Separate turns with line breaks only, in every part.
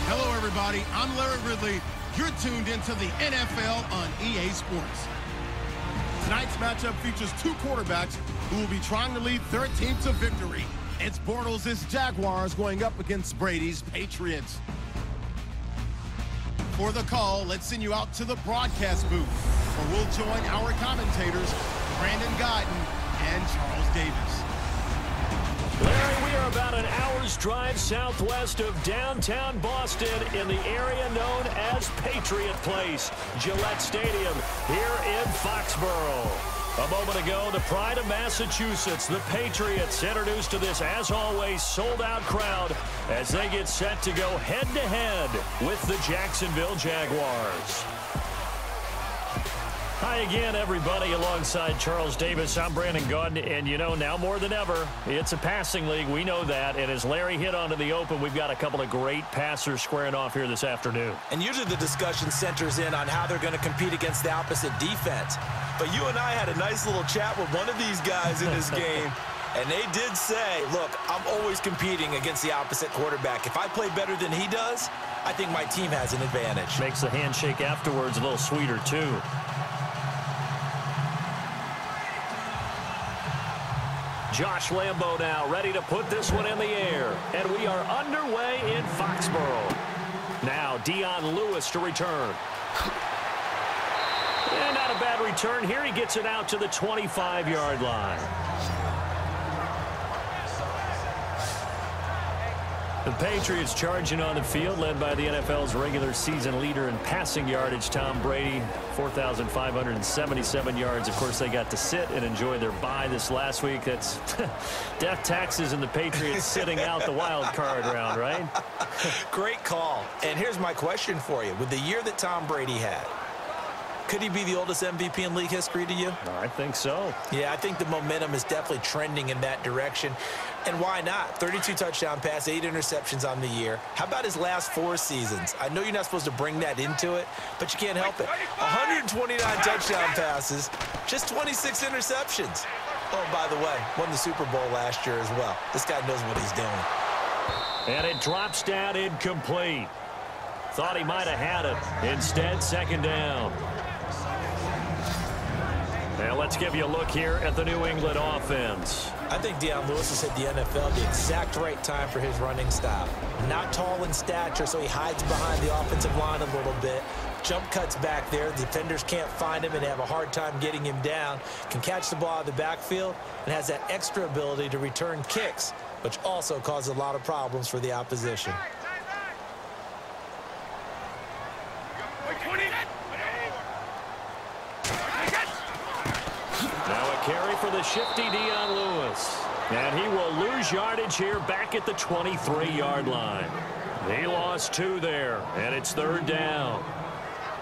Hello, everybody. I'm Larry Ridley. You're tuned into the NFL on EA Sports. Tonight's matchup features two quarterbacks who will be trying to lead their team to victory. It's Bortles' Jaguars going up against Brady's Patriots. For the call, let's send you out to the broadcast booth, where we'll join our commentators, Brandon Guyton and Charles Davis.
Larry, we are about an hour's drive southwest of downtown Boston in the area known as Patriot Place, Gillette Stadium here in Foxborough. A moment ago, the pride of Massachusetts, the Patriots, introduced to this, as always, sold-out crowd as they get set to go head-to-head with the Jacksonville Jaguars. Hi again, everybody. Alongside Charles Davis, I'm Brandon Guyton, and you know, now more than ever, it's a passing league. We know that, and as Larry hit onto the open, we've got a couple of great passers squaring off here this afternoon.
And usually the discussion centers in on how they're going to compete against the opposite defense. But you and I had a nice little chat with one of these guys in this game, and they did say, look, I'm always competing against the opposite quarterback. If I play better than he does, I think my team has an advantage.
Makes the handshake afterwards a little sweeter, too. Josh Lambo now ready to put this one in the air. And we are underway in Foxborough. Now Dion Lewis to return. And not a bad return here. He gets it out to the 25-yard line. The Patriots charging on the field, led by the NFL's regular season leader in passing yardage, Tom Brady, 4,577 yards. Of course, they got to sit and enjoy their bye this last week. That's death taxes and the Patriots sitting out the wild card round, right?
Great call. And here's my question for you. With the year that Tom Brady had, could he be the oldest MVP in league history to you?
I think so.
Yeah, I think the momentum is definitely trending in that direction. And why not? 32 touchdown passes, 8 interceptions on the year. How about his last 4 seasons? I know you're not supposed to bring that into it, but you can't help it. 129 touchdown passes, just 26 interceptions. Oh, by the way, won the Super Bowl last year as well. This guy knows what he's doing.
And it drops down incomplete. Thought he might have had it. Instead, second down. Now let's give you a look here at the New England offense.
I think Dion Lewis has hit the NFL at the exact right time for his running style. Not tall in stature, so he hides behind the offensive line a little bit. Jump cuts back there. The defenders can't find him and have a hard time getting him down. Can catch the ball out of the backfield and has that extra ability to return kicks, which also causes a lot of problems for the opposition.
Now a carry for the shifty Dion Lewis. And he will lose yardage here back at the 23-yard line. He lost 2 there, and it's third down.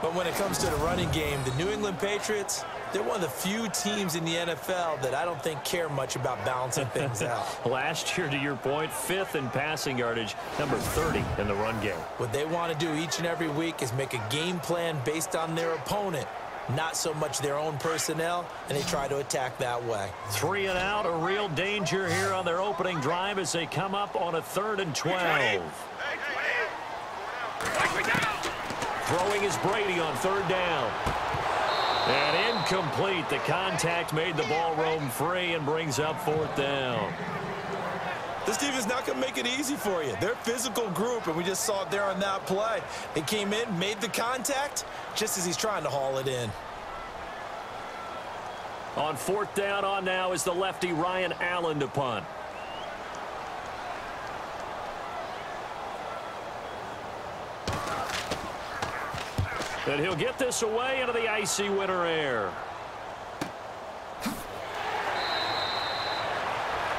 But when it comes to the running game, the New England Patriots, they're one of the few teams in the NFL that I don't think care much about balancing things out.
Last year, to your point, 5th in passing yardage, number 30 in the run game.
What they want to do each and every week is make a game plan based on their opponent, not so much their own personnel, and they try to attack that way.
3 and out, a real danger here on their opening drive as they come up on a 3rd and 12. Throwing is Brady on 3rd down. And incomplete. The contact made the ball roam free and brings up 4th down.
This team is not going to make it easy for you. They're a physical group, and we just saw it there on that play. They came in, made the contact, just as he's trying to haul it in.
On 4th down on now is the lefty Ryan Allen to punt. And he'll get this away into the icy winter air.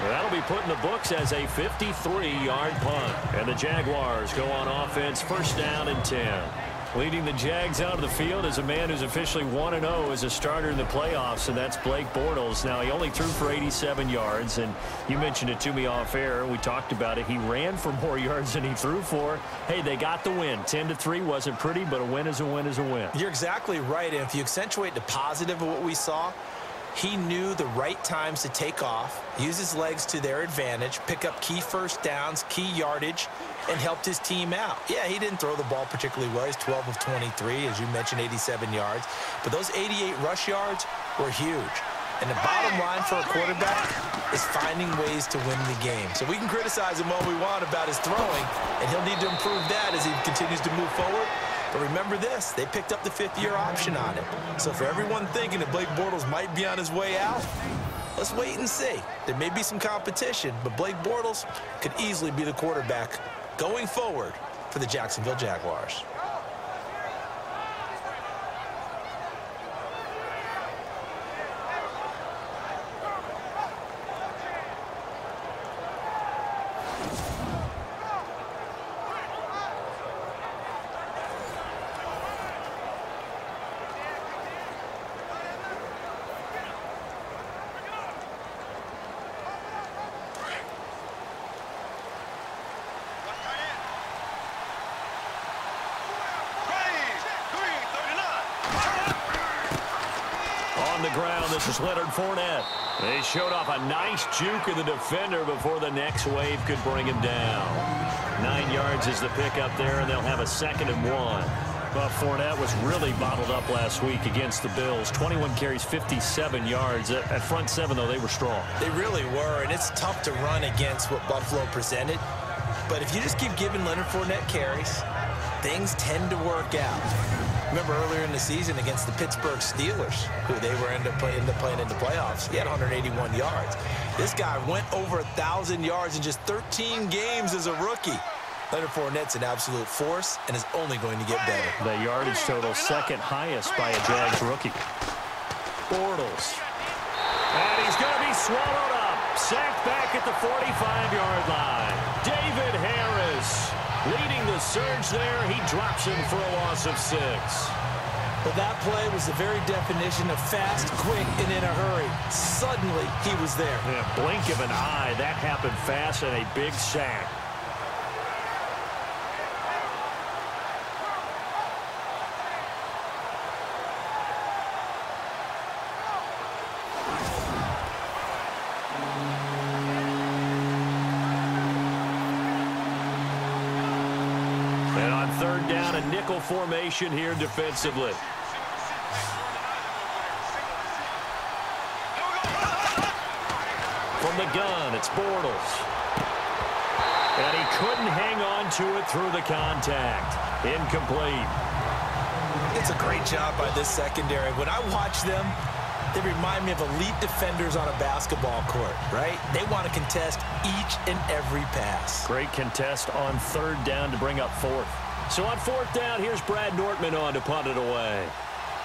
That'll be put in the books as a 53-yard punt. And the Jaguars go on offense, 1st down and 10. Leading the Jags out of the field is a man who's officially 1-0 as a starter in the playoffs, and that's Blake Bortles. Now, he only threw for 87 yards, and you mentioned it to me off air. We talked about it. He ran for more yards than he threw for. Hey, they got the win. 10-3 wasn't pretty, but a win is a win is a win.
You're exactly right, and if you accentuate the positive of what we saw, he knew the right times to take off, use his legs to their advantage, pick up key first downs, key yardage, and helped his team out. Yeah, he didn't throw the ball particularly well. He's 12 of 23, as you mentioned, 87 yards. But those 88 rush yards were huge. And the bottom line for a quarterback is finding ways to win the game. So we can criticize him all we want about his throwing, and he'll need to improve that as he continues to move forward. But remember this, they picked up the 5th-year option on him. So for everyone thinking that Blake Bortles might be on his way out, let's wait and see. There may be some competition, but Blake Bortles could easily be the quarterback going forward for the Jacksonville Jaguars.
The ground, this is Leonard Fournette. They showed off a nice juke of the defender before the next wave could bring him down. 9 yards is the pickup there, and they'll have a 2nd and 1. Well, Fournette was really bottled up last week against the Bills. 21 carries, 57 yards. At front 7, though, they were strong. They really were, and it's tough to run against what Buffalo presented. But if you just keep giving Leonard Fournette carries, things tend to work out. Remember earlier in the season against the Pittsburgh Steelers, who they were end up playing in the playoffs. He had 181 yards. This guy went over 1,000 yards in just 13 games as a rookie. Leonard Fournette's an absolute force and is only going to get better. The yardage total 2nd highest by a Jags rookie. Bortles. And he's going to be swallowed up. Sacked back at the 45-yard line. David Harris leading the surge there. He drops him for a loss of 6. Well, that play was the very definition of fast, quick, and in a hurry. Suddenly, he was there. Yeah, blink of an eye. That happened fast and a big sack. Down a nickel formation here defensively. From the gun, it's Bortles. And he couldn't hang on to it through the contact. Incomplete. It's a great job by this secondary. When I watch them, they remind me of elite defenders on a basketball court, right? They want to contest each and every pass. Great contest on 3rd down to bring up 4th. So on 4th down, here's Brad Nortman on to punt it away.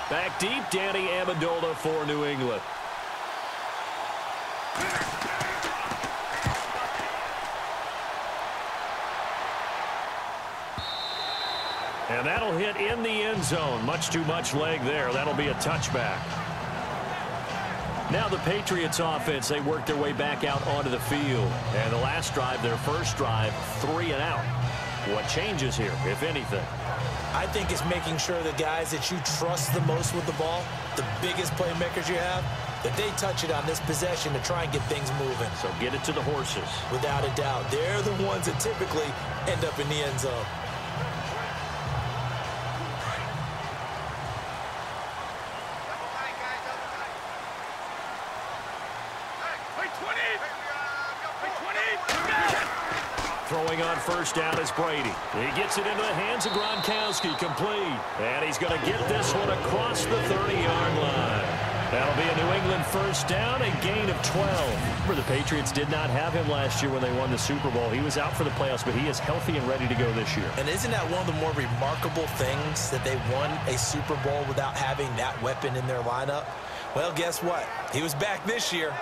Back deep, Danny Amendola for New England. And that'll hit in the end zone. Much too much leg there. That'll be a touchback. Now the Patriots offense, they work their way back out onto the field. And the last drive, their first drive, 3 and out. What changes here, if anything? I think it's making sure the guys that you trust the most with the ball, the biggest playmakers you have, that they touch it on this possession to try and get things moving. So get it to the horses. Without a doubt. They're the ones that typically end up in the end zone. Throwing on first down is Brady. He gets it into the hands of Gronkowski, complete. And he's going to get this one across the 30-yard line. That'll be a New England first down, a gain of 12. Remember, the Patriots did not have him last year when they won the Super Bowl. He was out for the playoffs, but he is healthy and ready to go this year. And isn't that one of the more remarkable things that they won a Super Bowl without having that weapon in their lineup? Well, guess what? He was back this year.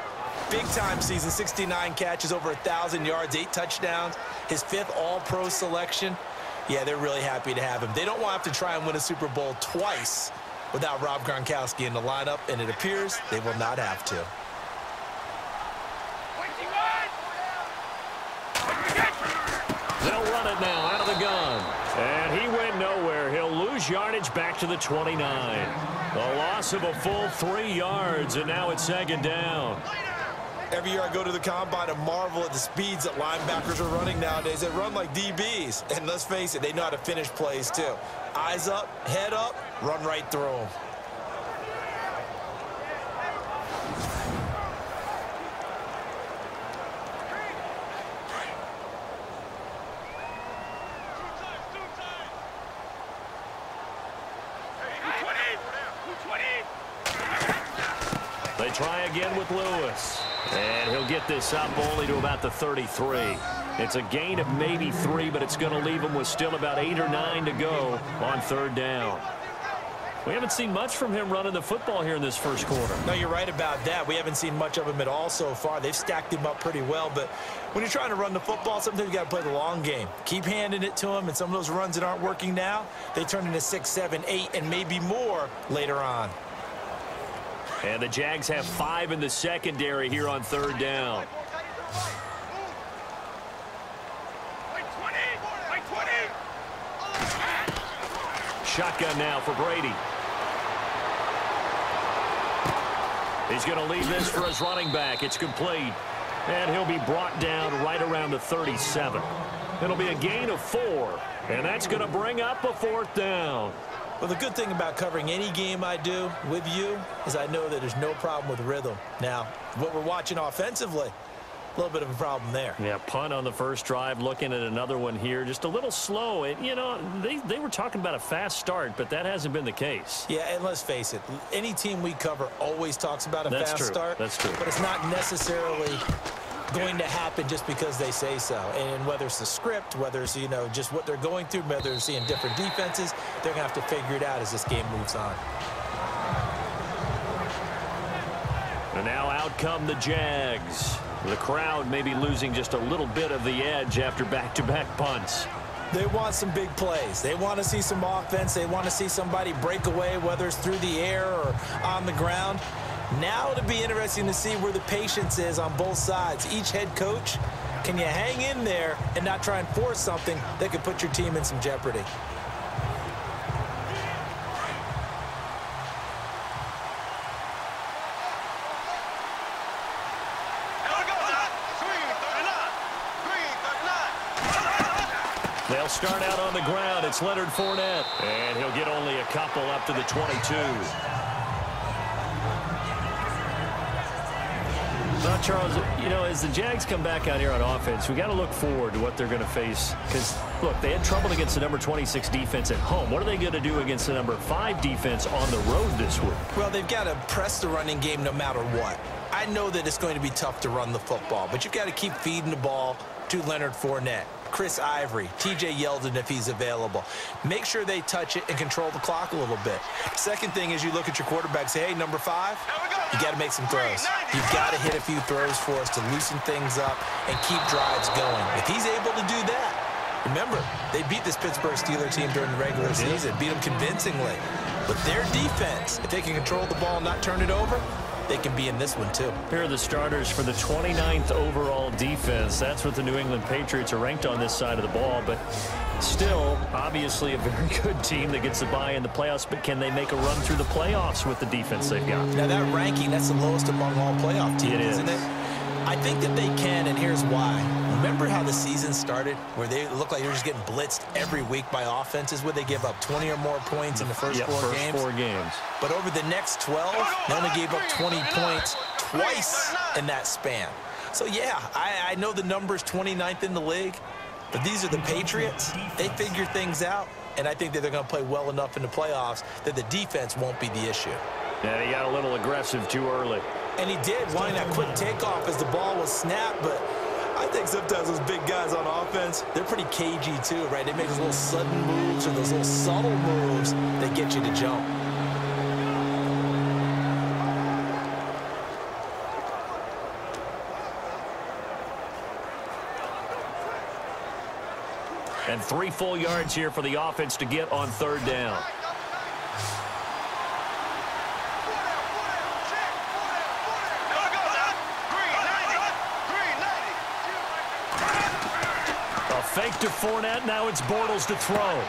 Big-time season, 69 catches, over 1,000 yards, 8 touchdowns. His 5th All-Pro selection. Yeah, they're really happy to have him. They don't want to have to try and win a Super Bowl twice without Rob Gronkowski in the lineup, and it appears they will not have to. They'll run it now out of the gun. And he went nowhere. He'll lose yardage back to the 29. A loss of a full 3 yards, and now it's 2nd down.
Every year I go to the combine and marvel at the speeds that linebackers are running nowadays. They run like DBs. And let's face it, they know how to finish plays too. Eyes up, head up, run right through them.
They try again with Lewis. And he'll get this up only to about the 33. It's a gain of maybe 3, but it's going to leave him with still about 8 or 9 to go on third down. We haven't seen much from him running the football here in this first quarter.
No, you're right about that. We haven't seen much of him at all so far. They've stacked him up pretty well, but when you're trying to run the football, sometimes you got to play the long game. Keep handing it to him, and some of those runs that aren't working now, they turn into 6, 7, 8, and maybe more later on.
And the Jags have 5 in the secondary here on third down. Shotgun now for Brady. He's going to leave this for his running back. It's complete. And he'll be brought down right around the 37. It'll be a gain of 4. And that's going to bring up a 4th down.
Well, the good thing about covering any game I do with you is I know that there's no problem with rhythm. Now, what we're watching offensively, a little bit of a problem there.
Yeah, punt on the first drive, looking at another one here. Just a little slow. And, you know, they were talking about a fast start, but that hasn't been the case.
Yeah, and let's face it, any team we cover always talks about a fast start.
That's true.
But it's not necessarily going to happen just because they say so. And whether it's the script, whether it's, you know, just what they're going through, whether they're seeing different defenses, they're going to have to figure it out as this game moves on.
And now out come the Jags. The crowd may be losing just a little bit of the edge after back-to-back punts.
They want some big plays. They want to see some offense. They want to see somebody break away, whether it's through the air or on the ground. Now it'll be interesting to see where the patience is on both sides. Each head coach, can you hang in there and not try and force something that could put your team in some jeopardy?
They'll start out on the ground. It's Leonard Fournette. And he'll get only a couple up to the 22. Well, Charles, you know, as the Jags come back out here on offense, we got to look forward to what they're going to face. Because, look, they had trouble against the number 26 defense at home. What are they going to do against the number 5 defense on the road this week? Well, they've got to press the running game no matter what. I know that it's going to be tough to run the football, but you've got to keep feeding the ball to Leonard Fournette, Chris Ivory, TJ Yeldon if he's available. Make sure they touch it and control the clock a little bit. Second thing is you look at your quarterback, say, hey, number 5, you got to make some throws. You've got to hit a few throws for us to loosen things up and keep drives going. If he's able to do that, remember, they beat this Pittsburgh Steelers team during the regular season, beat them convincingly. But their defense, if they can control the ball and not turn it over, they can be in this one, too. Here are the starters for the 29th overall defense. That's what the New England Patriots are ranked on this side of the ball. But still, obviously, a very good team that gets the bye in the playoffs. But can they make a run through the playoffs with the defense they've got? Now, that ranking, that's the lowest among all playoff teams, isn't it? I think that they can, and here's why. Remember how the season started, where they looked like they were just getting blitzed every week by offenses, where they give up 20 or more points in the first four games? But over the next 12, they only gave up 20 points twice in that span. So, yeah, I know the number's 29th in the league, but these are the Patriots. They figure things out, and I think that they're going to play well enough in the playoffs that the defense won't be the issue. Yeah, he got a little aggressive too early. And he did, wanting that quick takeoff as the ball was snapped, but I think sometimes those big guys on offense, they're pretty cagey too, right? They make those little sudden moves or those little subtle moves that get you to jump. And 3 full yards here for the offense to get on third down. Fake to Fournette. Now it's Bortles to throw.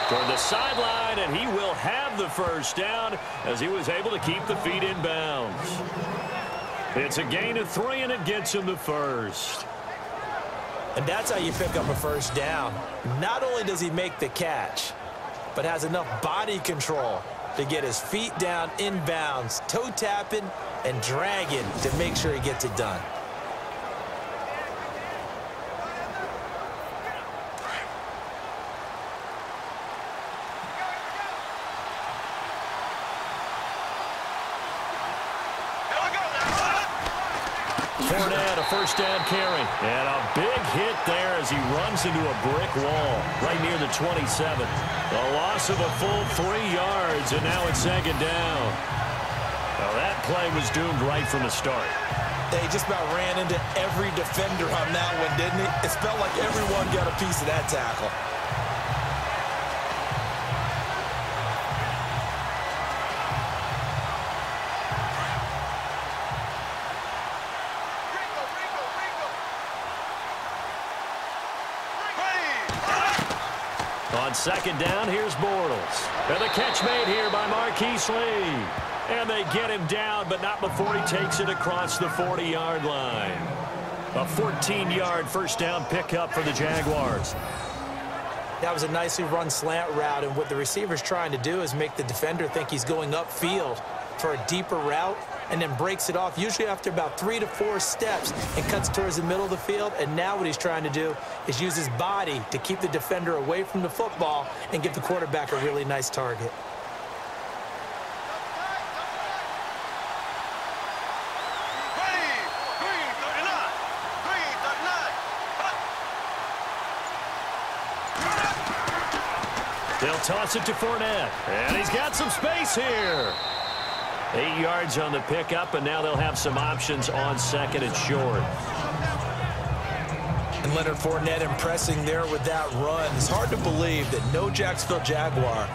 Toward the sideline, and he will have the first down as he was able to keep the feet in bounds. It's a gain of 3, and it gets him the first.
And that's how you pick up a first down. Not only does he make the catch, but has enough body control to get his feet down inbounds, toe tapping and dragging to make sure he gets it done.
Fournette, a first down carry. And a big hit there as he runs into a brick wall right near the 27. A loss of a full 3 yards, and now it's second down. Well, that play was doomed right from the start.
They just about ran into every defender on that one, didn't he? It felt like everyone got a piece of that tackle.
On second down, here's Bortles. And the catch made here by Marquise Lee. And they get him down, but not before he takes it across the 40-yard line. A 14-yard first down pickup for the Jaguars.
That was a nicely run slant route, and what the receiver's trying to do is make the defender think he's going upfield for a deeper route, and then breaks it off, usually after about 3 to 4 steps, and cuts towards the middle of the field. And now what he's trying to do is use his body to keep the defender away from the football and give the quarterback a really nice target.
They'll toss it to Fournette, and he's got some space here. 8 yards on the pickup, and now they'll have some options on second and short.
And Leonard Fournette impressing there with that run. It's hard to believe that no Jacksonville Jaguar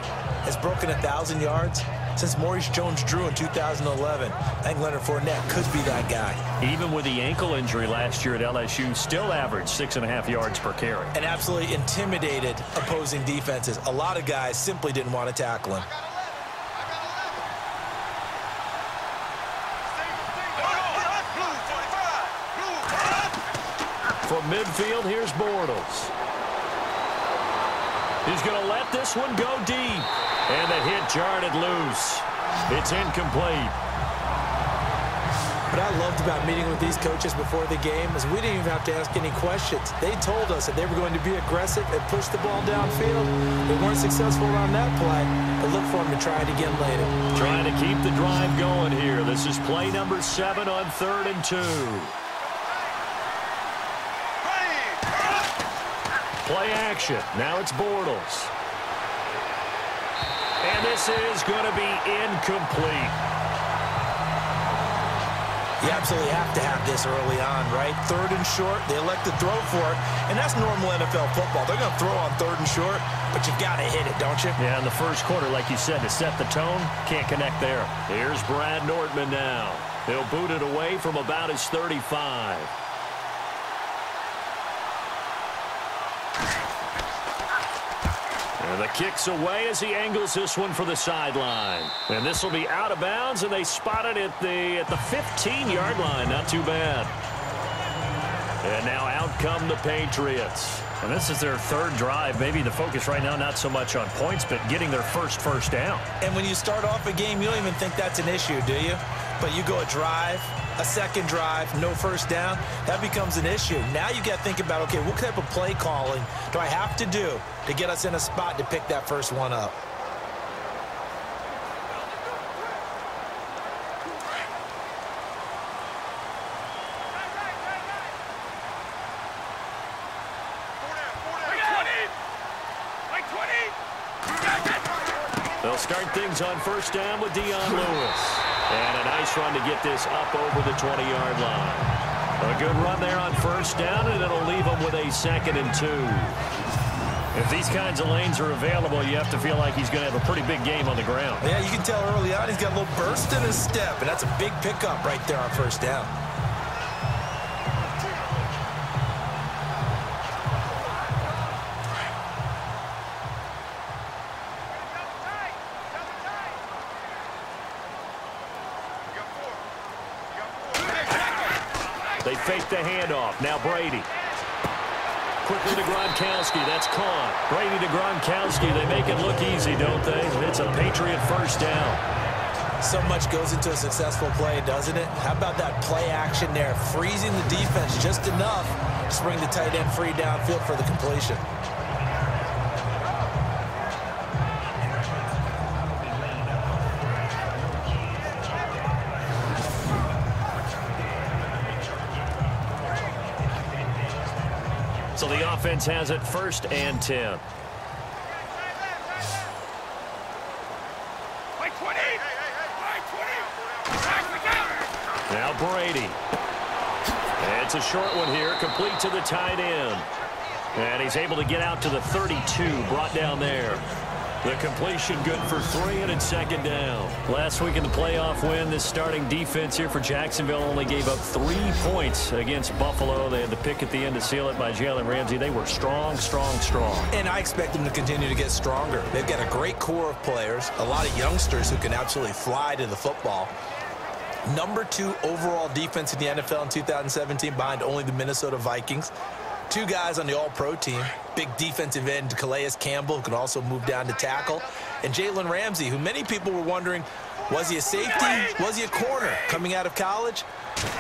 has broken 1,000 yards since Maurice Jones-Drew in 2011. I think Leonard Fournette could be that guy.
Even with the ankle injury last year at LSU, still averaged 6.5 yards per carry.
And absolutely intimidated opposing defenses. A lot of guys simply didn't want to tackle him.
From midfield, here's Bortles. He's going to let this one go deep. And the hit jarred it loose. It's incomplete.
What I loved about meeting with these coaches before the game is we didn't even have to ask any questions. They told us that they were going to be aggressive and push the ball downfield. They weren't successful on that play, but look for them to try it again later.
Trying to keep the drive going here. This is play number 7 on 3rd and 2. Play action. Now it's Bortles. And this is going to be incomplete.
You absolutely have to have this early on, right? 3rd and short, they elect to throw for it, and that's normal NFL football. They're going to throw on 3rd and short, but you've got to hit it, don't you?
Yeah, in the first quarter, like you said, to set the tone, can't connect there. Here's Brad Nordman now. He'll boot it away from about his 35. And the kick's away as he angles this one for the sideline. And this will be out of bounds, and they spot it at the 15-yard line. Not too bad. And now out come the Patriots. And this is their 3rd drive. Maybe the focus right now not so much on points, but getting their first down.
And when you start off a game, you don't even think that's an issue, do you? But you go a drive, a second drive, no first down, that becomes an issue. Now you got to think about, okay, what type of play calling do I have to do to get us in a spot to pick that first one up?
They'll start things on first down with Dion Lewis. And a nice run to get this up over the 20-yard line. A good run there on first down, and it'll leave them with a 2nd and 2. If these kinds of lanes are available, you have to feel like he's going to have a pretty big game on the ground.
Yeah, you can tell early on he's got a little burst in his step, and that's a big pickup right there on first down.
They fake the handoff. Now Brady. Quickly to Gronkowski. That's caught. Brady to Gronkowski. They make it look easy, don't they? It's a Patriot first down.
So much goes into a successful play, doesn't it? How about that play action there? Freezing the defense just enough to bring the tight end free downfield for the completion.
So the offense has it 1st and 10. Now Brady. It's a short one here, complete to the tight end. And he's able to get out to the 32, brought down there. The completion good for 3, and it's 2nd down. Last week in the playoff win, this starting defense here for Jacksonville only gave up 3 points against Buffalo. They had the pick at the end to seal it by Jalen Ramsey. They were strong, strong, strong.
And I expect them to continue to get stronger. They've got a great core of players, a lot of youngsters who can absolutely fly to the football. Number 2 overall defense in the NFL in 2017 behind only the Minnesota Vikings. 2 guys on the All-Pro team. Big defensive end, Calais Campbell, who can also move down to tackle. And Jalen Ramsey, who many people were wondering, was he a safety? Was he a corner coming out of college?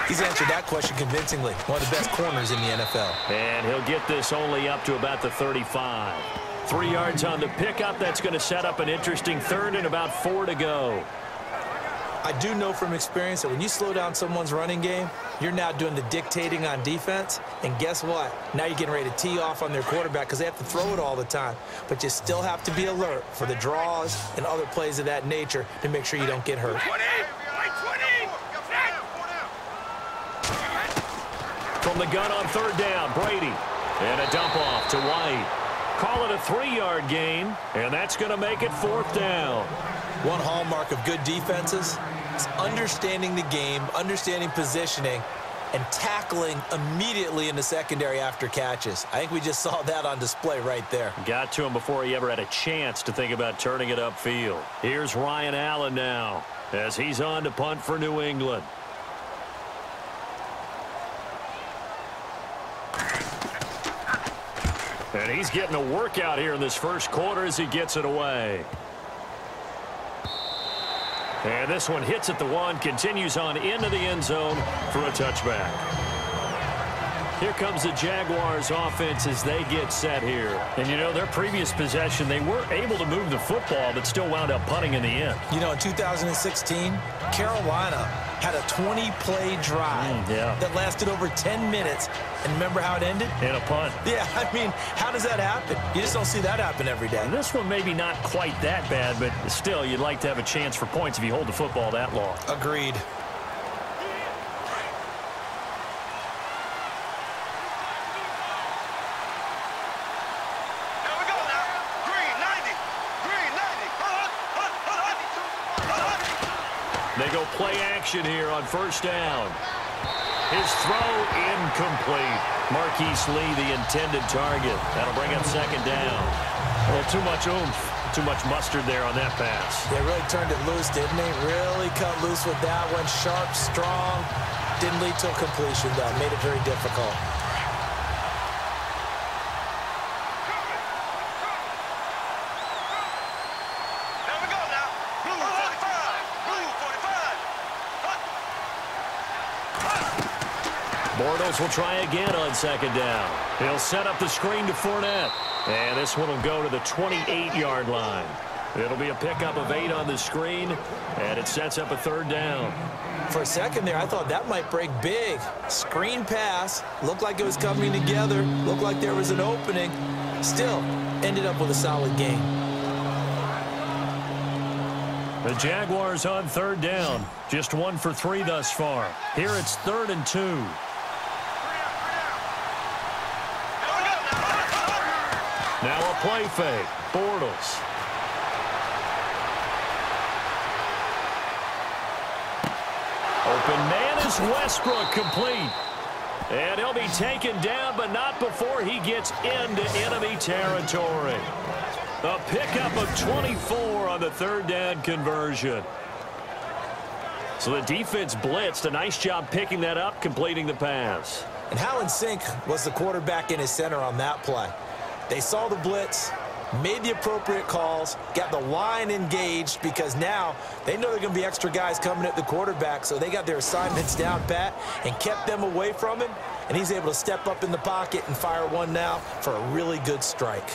He's answered that question convincingly. One of the best corners in the NFL.
And he'll get this only up to about the 35. 3 yards on the pickup. That's going to set up an interesting 3rd and about 4 to go.
I do know from experience that when you slow down someone's running game, you're now doing the dictating on defense. And guess what? Now you're getting ready to tee off on their quarterback because they have to throw it all the time. But you still have to be alert for the draws and other plays of that nature to make sure you don't get hurt.
From the gun on 3rd down, Brady. And a dump off to White. Call it a 3-yard gain, and that's going to make it 4th down.
One hallmark of good defenses is understanding the game, understanding positioning, and tackling immediately in the secondary after catches. I think we just saw that on display right there.
Got to him before he ever had a chance to think about turning it upfield. Here's Ryan Allen now as he's on to punt for New England. And he's getting a workout here in this first quarter as he gets it away. And this one hits at the 1, continues on into the end zone for a touchback. Here comes the Jaguars offense as they get set here. And, you know, their previous possession, they were able to move the football, but still wound up punting in the end.
You know, in 2016, Carolina had a 20-play drive that lasted over 10 minutes. And remember how it ended?
In a punt.
Yeah, I mean, how does that happen? You just don't see that happen every day.
And this one maybe not quite that bad, but still, you'd like to have a chance for points if you hold the football that long.
Agreed.
They go play action here on 1st down. His throw incomplete. Marquise Lee, the intended target. That'll bring up 2nd down. Well, too much oomph, too much mustard there on that pass.
They really turned it loose, didn't they? Really cut loose with that one. Sharp, strong. Didn't lead to a completion, though. Made it very difficult.
Bortles will try again on 2nd down. He'll set up the screen to Fournette. And this one will go to the 28-yard line. It'll be a pickup of 8 on the screen, and it sets up a 3rd down.
For a second there, I thought that might break big. Screen pass. Looked like it was coming together. Looked like there was an opening. Still, ended up with a solid gain.
The Jaguars on 3rd down. Just 1 for 3 thus far. Here it's 3rd and 2. Now a play fake. Bortles. Open man is Westbrook, complete. And he'll be taken down, but not before he gets into enemy territory. A pickup of 24 on the 3rd down conversion. So the defense blitzed. A nice job picking that up, completing the pass.
And how in sync was the quarterback in his center on that play? They saw the blitz, made the appropriate calls, got the line engaged, because now they know there are going to be extra guys coming at the quarterback, so they got their assignments down pat and kept them away from him, and he's able to step up in the pocket and fire one now for a really good strike.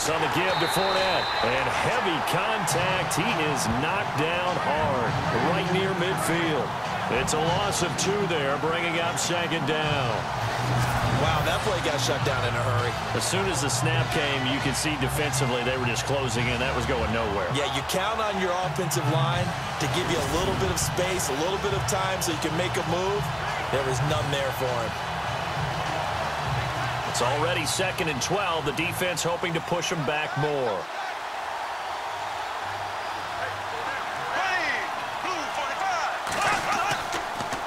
On the give to Fournette, and heavy contact. He is knocked down hard right near midfield. It's a loss of 2 there, bringing up 2nd down.
Wow, that play got shut down in a hurry.
As soon as the snap came, you could see defensively they were just closing in. That was going nowhere.
Yeah, you count on your offensive line to give you a little bit of space, a little bit of time so you can make a move. There was none there for him.
It's already 2nd and 12. The defense hoping to push them back more.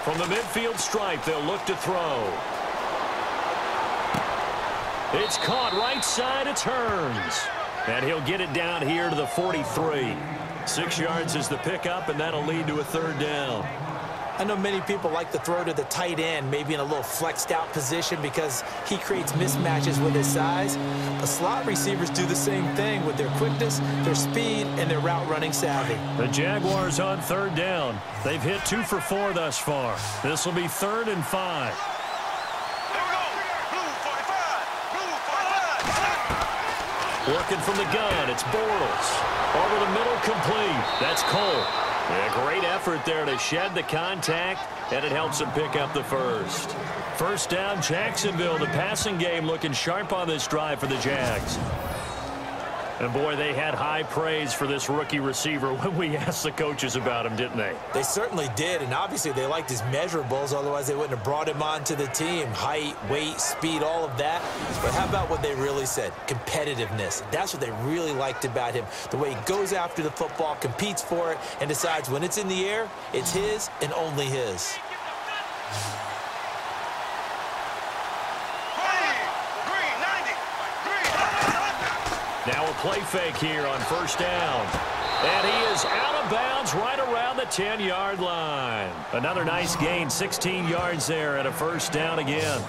From the midfield stripe, they'll look to throw. It's caught right side. It turns. And he'll get it down here to the 43. 6 yards is the pickup, and that'll lead to a 3rd down.
I know many people like to throw to the tight end, maybe in a little flexed out position because he creates mismatches with his size. But slot receivers do the same thing with their quickness, their speed, and their route running savvy.
The Jaguars on 3rd down. They've hit 2 for 4 thus far. This will be 3rd and 5. Working from the gun, it's Bortles. Over the middle, complete. That's Cole. A great effort there to shed the contact, and it helps him pick up the 1st. 1st down, Jacksonville. The passing game looking sharp on this drive for the Jags. And, boy, they had high praise for this rookie receiver when we asked the coaches about him, didn't they?
They certainly did, and obviously they liked his measurables. Otherwise, they wouldn't have brought him onto the team. Height, weight, speed, all of that. But how about what they really said? Competitiveness. That's what they really liked about him. The way he goes after the football, competes for it, and decides when it's in the air, it's his and only his.
Now a play fake here on 1st down. And he is out of bounds right around the 10-yard line. Another nice gain, 16 yards there at a 1st down again.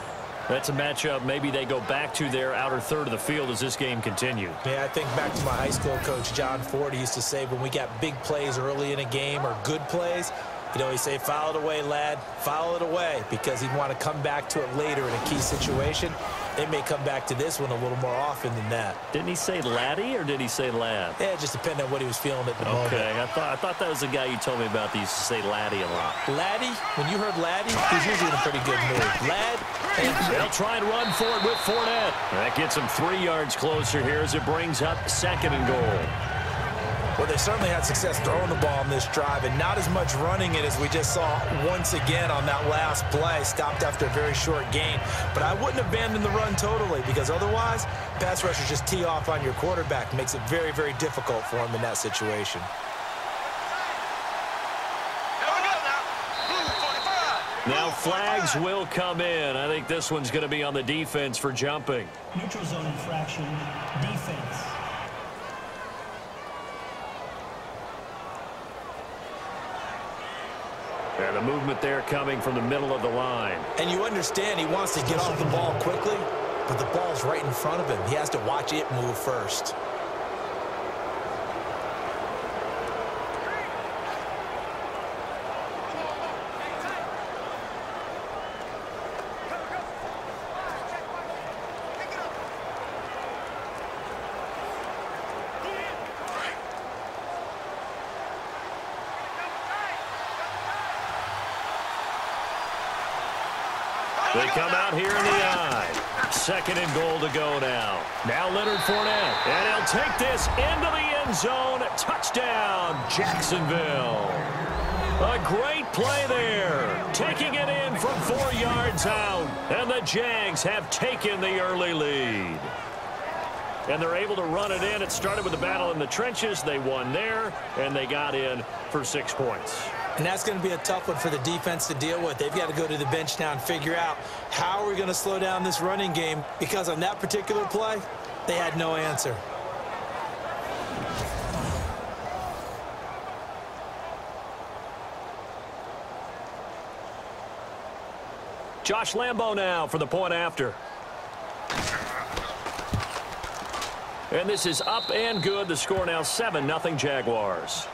That's a matchup maybe they go back to their outer 3rd of the field as this game continues.
Yeah, I think back to my high school coach, John Ford. He used to say when we got big plays early in a game or good plays, you know, he'd say, foul it away, lad, foul it away, because he'd want to come back to it later in a key situation. They may come back to this one a little more often than that.
Didn't he say laddie or did he say lad?
Yeah, it just depended on what he was feeling at the moment.
Okay, I thought that was the guy you told me about that used to say laddie a lot.
Laddie, when you heard laddie, he's usually in a pretty good mood. Lad,
they'll try and run for it with Fournette. That gets him 3 yards closer here as it brings up 2nd and goal.
Well, they certainly had success throwing the ball in this drive, and not as much running it as we just saw once again on that last play. Stopped after a very short gain. But I wouldn't abandon the run totally, because otherwise, pass rushers just tee off on your quarterback. Makes it very, very difficult for him in that situation.
Now flags will come in. I think this one's going to be on the defense for jumping.
Neutral zone infraction, defense.
And the movement there coming from the middle of the line.
And you understand he wants to get off the ball quickly, but the ball's right in front of him. He has to watch it move first.
They come out here in the eye. 2nd and goal to go now. Now Leonard Fournette. And he'll take this into the end zone. Touchdown, Jacksonville. A great play there. Taking it in from 4 yards out. And the Jags have taken the early lead. and they're able to run it in. It started with a battle in the trenches. They won there, and they got in for 6 points.
And that's going to be a tough one for the defense to deal with. They've got to go to the bench now and figure out how are we going to slow down this running game, because on that particular play, they had no answer.
Josh Lambo now for the point after. And this is up and good. The score now 7-0 Jaguars.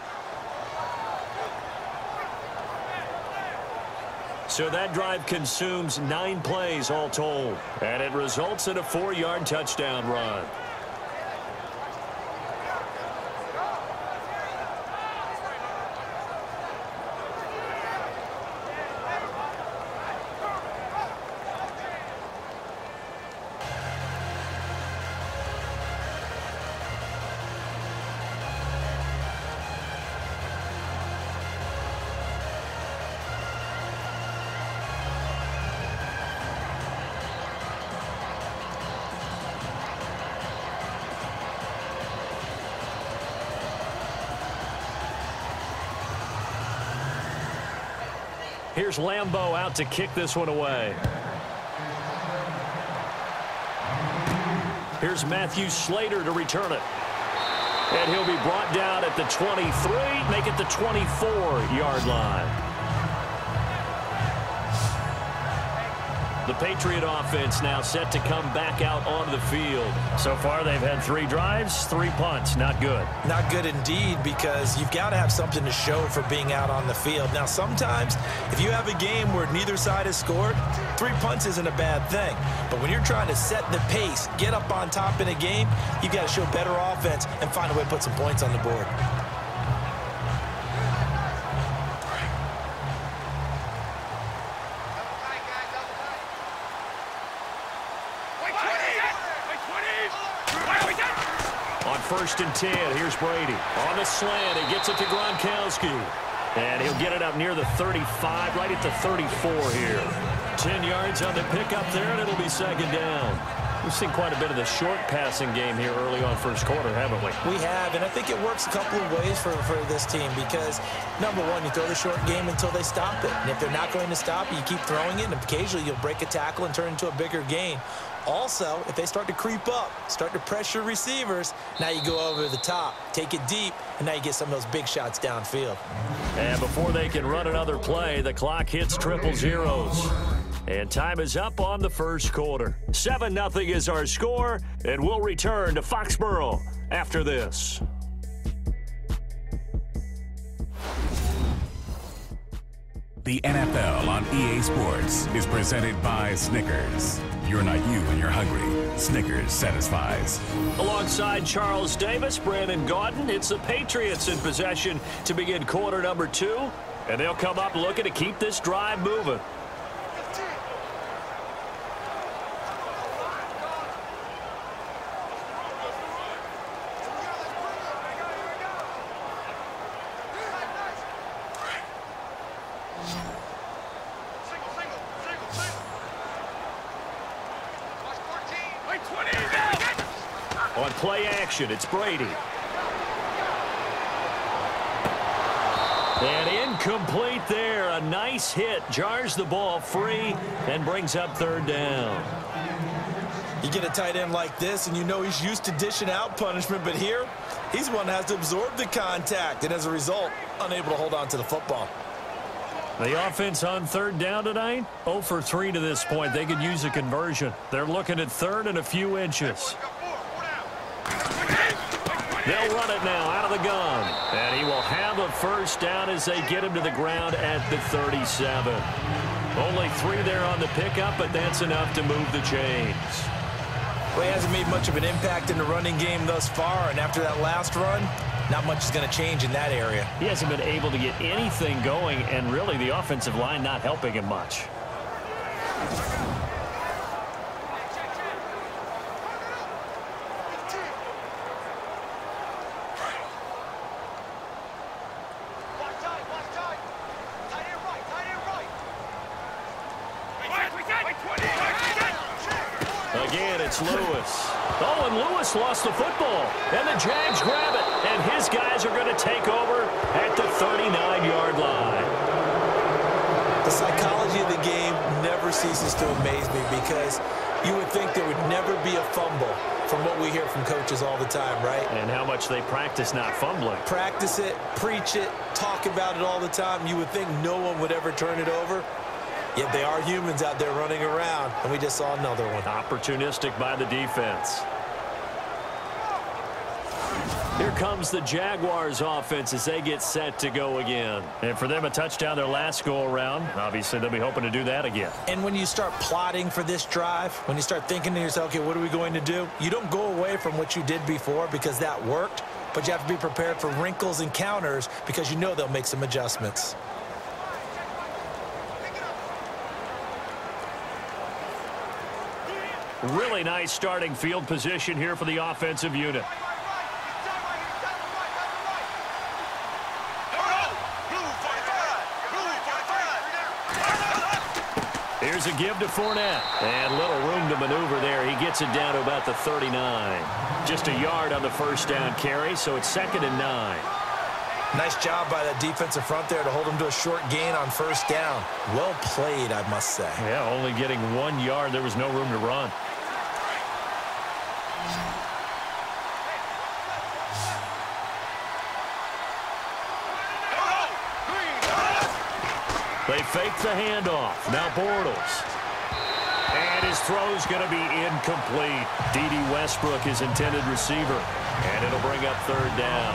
So that drive consumes 9 plays all told. And it results in a 4-yard touchdown run. Here's Lambo out to kick this one away. Here's Matthew Slater to return it. And he'll be brought down at the 23, make it the 24-yard line. The Patriot offense now set to come back out onto the field. So far, they've had 3 drives, 3 punts. Not good.
Not good indeed, because you've got to have something to show for being out on the field. Now, sometimes, if you have a game where neither side has scored, 3 punts isn't a bad thing. But when you're trying to set the pace, get up on top in a game, you've got to show better offense and find a way to put some points on the board.
First and 10. Here's Brady. On the slant, he gets it to Gronkowski. And he'll get it up near the 35, right at the 34 here. 10 yards on the pickup there, and it'll be 2nd down. We've seen quite a bit of the short passing game here early on first quarter, haven't we?
We have, and I think it works a couple of ways for this team, because, number one, you throw the short game until they stop it. And if they're not going to stop it, you keep throwing it, and occasionally you'll break a tackle and turn into a bigger gain. Also, if they start to creep up, start to pressure receivers, now you go over the top, take it deep, and now you get some of those big shots downfield.
And before they can run another play, the clock hits 000. And time is up on the first quarter. 7-0 is our score, and we'll return to Foxborough after this.
The NFL on EA Sports is presented by Snickers. You're not you when you're hungry. Snickers satisfies.
Alongside Charles Davis, Brandon Gaudin, it's the Patriots in possession to begin quarter number 2. And they'll come up looking to keep this drive moving. On play action, it's Brady. And incomplete there. A nice hit. Jars the ball free and brings up 3rd down.
You get a tight end like this, and you know he's used to dishing out punishment, but here, he's the one that has to absorb the contact, and as a result, unable to hold on to the football.
The offense on 3rd down tonight, 0 for 3 to this point. They could use a conversion. They're looking at 3rd and a few inches. They'll run it now out of the gun. And he will have a 1st down as they get him to the ground at the 37. Only 3 there on the pickup, but that's enough to move the chains.
Well, he hasn't made much of an impact in the running game thus far, and after that last run, not much is going to change in that area.
He hasn't been able to get anything going, and really the offensive line not helping him much. Again, it's Lewis. Oh, and Lewis lost the football. And the Jags grab it. And his guys are going to take over at the 39-yard line.
The psychology of the game never ceases to amaze me because you would think there would never be a fumble from what we hear from coaches all the time, right?
And how much they practice not fumbling.
Practice it, preach it, talk about it all the time. You would think no one would ever turn it over. Yet they are humans out there running around, and we just saw another one.
Opportunistic by the defense. Here comes the Jaguars offense as they get set to go again. And for them, a touchdown their last go-around. Obviously, they'll be hoping to do that again.
And when you start plotting for this drive, when you start thinking to yourself, okay, what are we going to do? You don't go away from what you did before because that worked, but you have to be prepared for wrinkles and counters because you know they'll make some adjustments.
Really nice starting field position here for the offensive unit. Here's a give to Fournette. And little room to maneuver there. He gets it down to about the 39. Just a yard on the first down carry, so it's 2nd and 9.
Nice job by that defensive front there to hold him to a short gain on first down. Well played, I must say.
Yeah, only getting 1 yard. There was no room to run. They fake the handoff. Now Bortles. And his throw's going to be incomplete. D.D. Westbrook, his intended receiver. And it'll bring up 3rd down.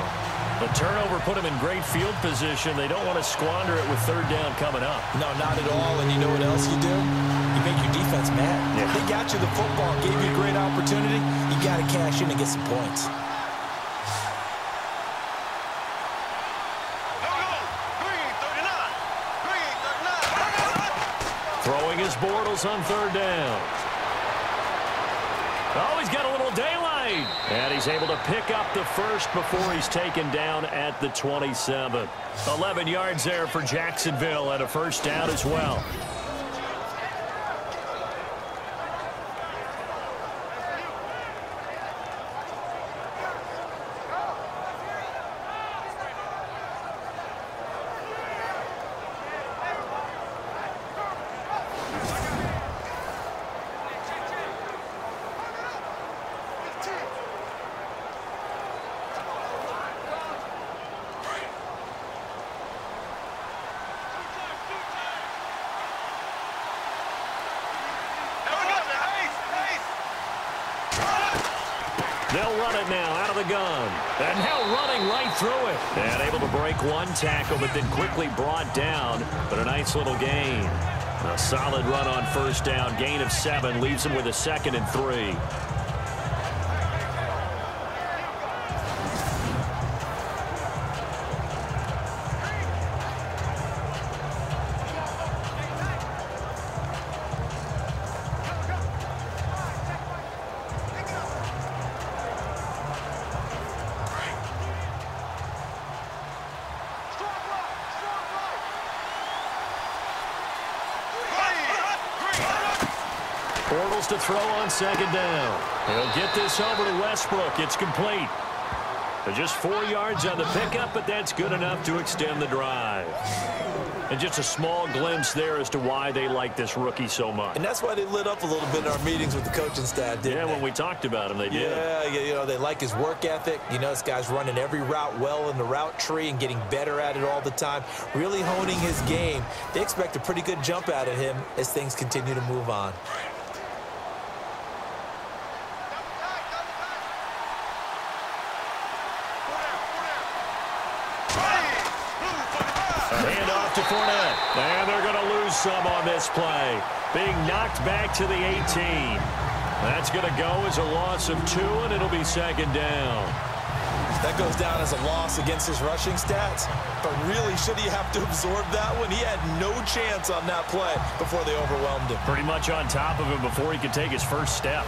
The turnover put him in great field position. They don't want to squander it with 3rd down coming up.
No, not at all. And you know what else you do? You make your defense mad.
Yeah.
They got you the football, gave you a great opportunity. You got to cash in and get some points.
Throwing his Bortles on 3rd down. Oh, he's got a little daylight. And he's able to pick up the first before he's taken down at the 27. 11 yards there for Jacksonville and a 1st down as well. They'll run it now out of the gun. And now running right through it. And able to break 1 tackle, but then quickly brought down. But a nice little gain. A solid run on 1st down. Gain of 7 leaves him with a 2nd and 3. Bortles to throw on 2nd down. He'll get this over to Westbrook. It's complete. Just 4 yards on the pickup, but that's good enough to extend the drive. And just a small glimpse there as to why they like this rookie so much.
And that's why they lit up a little bit in our meetings with the coaching staff, didn't they?
When we talked about him, they did.
Yeah, you know, they like his work ethic. You know, this guy's running every route well in the route tree and getting better at it all the time, really honing his game. They expect a pretty good jump out of him as things continue to move on.
Handoff to Fournette. And they're going to lose some on this play. Being knocked back to the 18. That's going to go as a loss of 2, and it'll be 2nd down.
That goes down as a loss against his rushing stats. But really, should he have to absorb that one? He had no chance on that play before they overwhelmed him.
Pretty much on top of him before he could take his first step.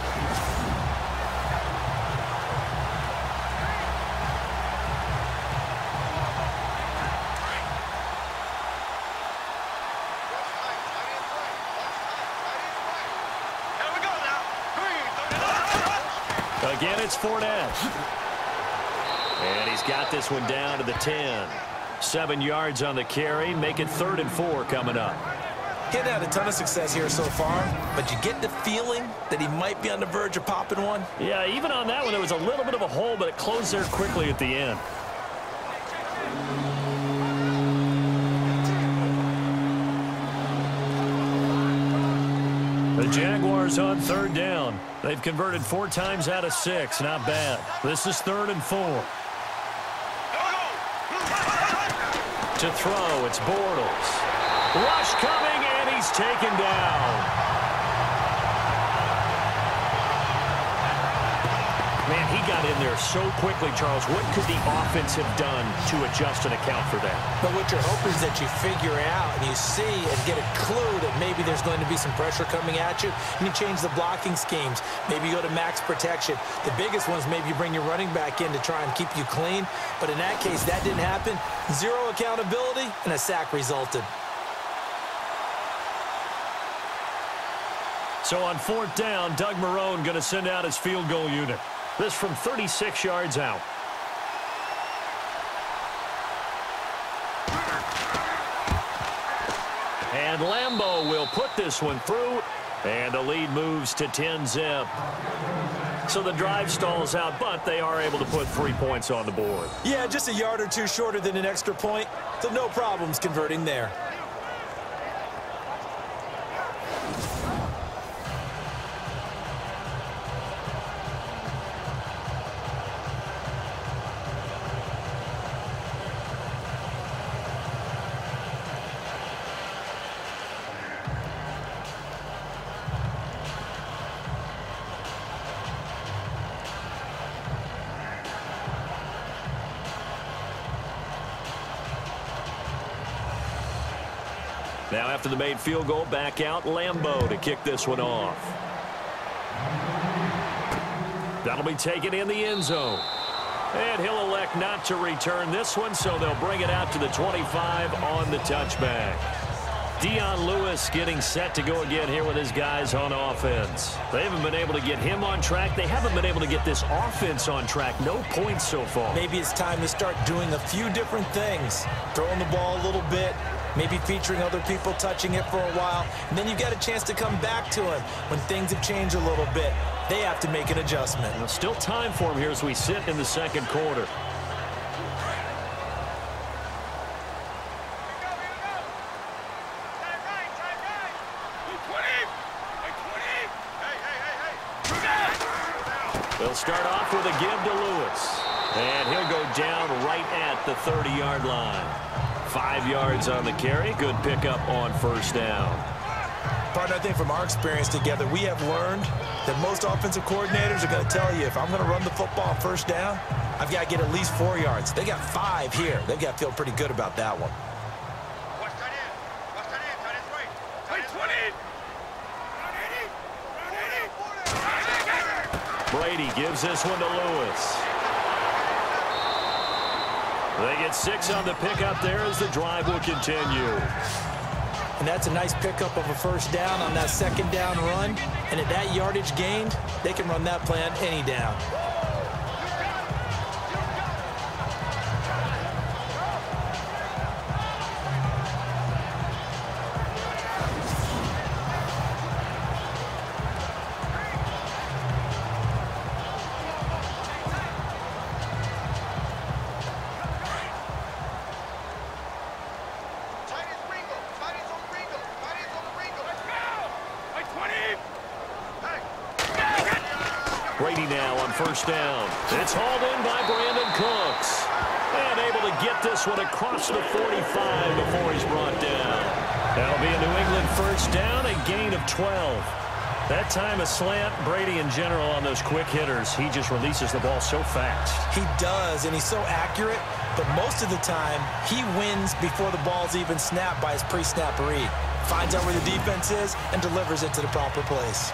Again, it's Fournette. And he's got this one down to the 10. 7 yards on the carry. Make it 3rd and 4 coming up.
He hadn't had a ton of success here so far, but you get the feeling that he might be on the verge of popping one.
Yeah, even on that one, there was a little bit of a hole, but it closed there quickly at the end. The Jaguars on 3rd down. They've converted 4 times out of 6. Not bad. This is 3rd and 4. To throw, it's Bortles. Rush coming, and he's taken down. Man, he got in there so quickly, Charles. What could the offense have done to adjust and account for that?
But what you're hoping is that you figure out and you see and get a clue that maybe there's going to be some pressure coming at you, and you change the blocking schemes. Maybe you go to max protection. The biggest one is maybe you bring your running back in to try and keep you clean. But in that case, that didn't happen. 0 accountability, and a sack resulted.
So on 4th down, Doug Marrone going to send out his field goal unit. This from 36 yards out. And Lambeau will put this one through, and the lead moves to 10-zip. So the drive stalls out, but they are able to put 3 points on the board.
Yeah, just a yard or two shorter than an extra point, so no problems converting there.
Now after the made field goal, back out Lambeau to kick this one off. That'll be taken in the end zone. And he'll elect not to return this one, so they'll bring it out to the 25 on the touchback. Dion Lewis getting set to go again here with his guys on offense. They haven't been able to get him on track. They haven't been able to get this offense on track. No points so far.
Maybe it's time to start doing a few different things. Throwing the ball a little bit. Maybe featuring other people touching it for a while. And then you get a chance to come back to him when things have changed a little bit. They have to make an adjustment.
Well, still time for him here as we sit in the second quarter. They'll start off with a give to Lewis. And he'll go down right at the 30-yard line. 5 yards on the carry. Good pickup on 1st down.
Partner, I think from our experience together, we have learned that most offensive coordinators are going to tell you, if I'm going to run the football on 1st down, I've got to get at least 4 yards. They got 5 here. They've got to feel pretty good about that one.
Brady gives this one to Lewis. They get 6 on the pickup there as the drive will continue.
And that's a nice pickup of a 1st down on that 2nd down run. And at that yardage gained, they can run that play on any down.
Brady now on 1st down. It's hauled in by Brandon Cooks. And able to get this one across the 45 before he's brought down. That'll be a New England 1st down, a gain of 12. That time a slant. Brady in general on those quick hitters, he just releases the ball so fast.
He does, and he's so accurate, but most of the time he wins before the ball's even snapped by his pre-snap read. Finds out where the defense is and delivers it to the proper place.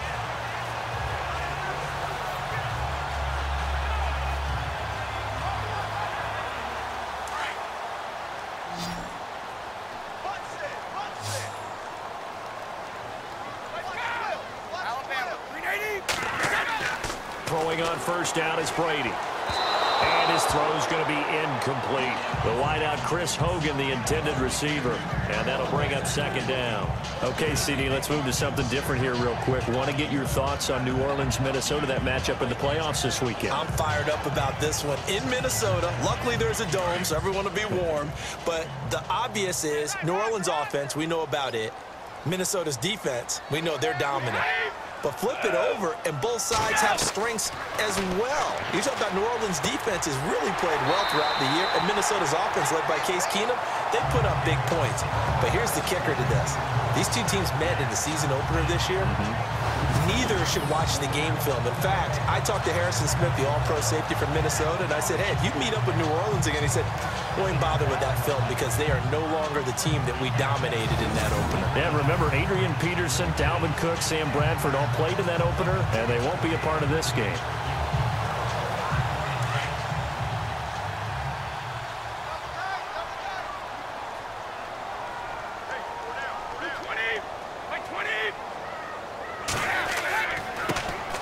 Throwing on first down is Brady. And his throw's going to be incomplete. The wideout, Chris Hogan, the intended receiver. And that'll bring up second down. Okay, CD, let's move to something different here real quick. Want to get your thoughts on New Orleans, Minnesota, that matchup in the playoffs this weekend.
I'm fired up about this one. In Minnesota, luckily there's a dome, so everyone will be warm. But the obvious is New Orleans offense, we know about it. Minnesota's defense, we know they're dominant. But flip it over, and both sides have strengths as well. You talk about New Orleans' defense has really played well throughout the year, and Minnesota's offense, led by Case Keenum, they put up big points. But here's the kicker to this. These two teams met in the season opener this year. Neither should watch the game film. In fact, I talked to Harrison Smith, the all-pro safety from Minnesota, and I said, hey, if you meet up with New Orleans again, he said, don't even bother with that film because they are no longer the team that we dominated in that opener.
Yeah, remember, Adrian Peterson, Dalvin Cook, Sam Bradford all played in that opener, and they won't be a part of this game.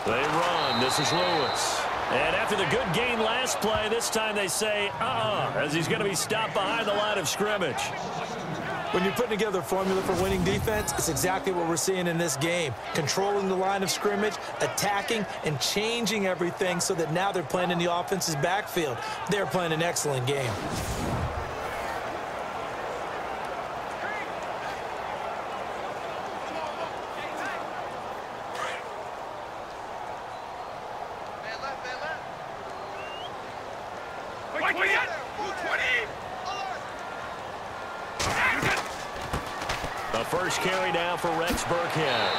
They run. This is Lewis. And after the good gain last play, this time they say, as he's going to be stopped behind the line of scrimmage.
When you're putting together a formula for winning defense, it's exactly what we're seeing in this game. Controlling the line of scrimmage, attacking, and changing everything so that now they're playing in the offense's backfield. They're playing an excellent game.
The first carry now for Rex Burkhead.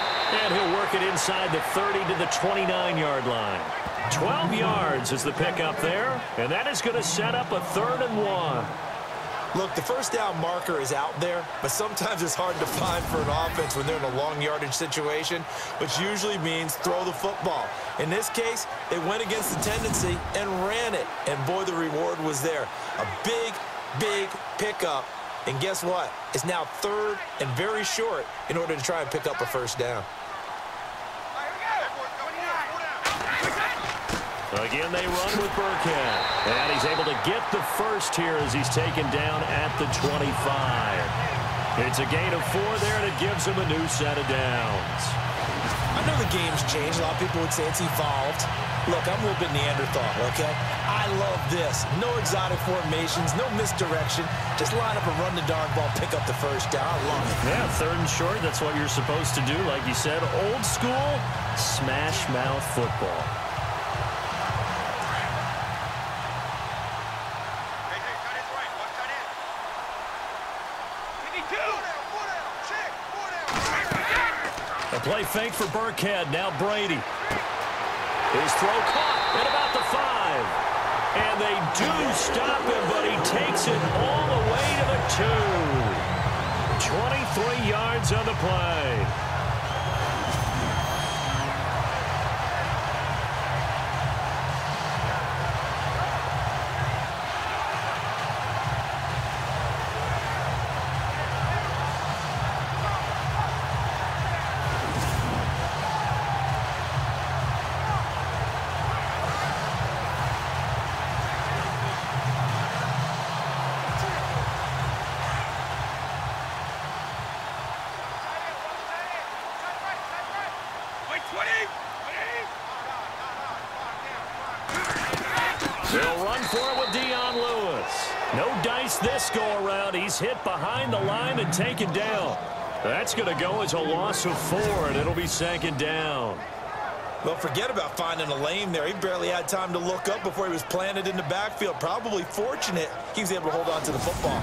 And he'll work it inside the 30 to the 29-yard line. 12 yards is the pickup there. And that is going to set up a 3rd and 1.
Look, the first down marker is out there, but sometimes it's hard to find for an offense when they're in a long yardage situation, which usually means throw the football. In this case, they went against the tendency and ran it. And, boy, the reward was there. A big, big pickup. And guess what? It's now 3rd and very short in order to try and pick up a first down.
Again, they run with Burkhead. And he's able to get the first here as he's taken down at the 25. It's a gain of 4 there, and it gives him a new set of downs.
I know the game's changed. A lot of people would say it's evolved. Look, I'm a little bit Neanderthal, okay? I love this. No exotic formations, no misdirection. Just line up and run the darn ball, pick up the first down. I love it.
Yeah, 3rd and short, that's what you're supposed to do. Like you said, old school, smash mouth football. A play fake for Burkhead. Now Brady. His throw caught at about the 5. And they do stop him, but he takes it all the way to the 2. 23 yards on the play. They'll run for it with Dion Lewis. No dice this go-around. He's hit behind the line and taken down. That's going to go as a loss of 4, and it'll be 2nd down.
Well, forget about finding a lane there. He barely had time to look up before he was planted in the backfield. Probably fortunate he was able to hold on to the football.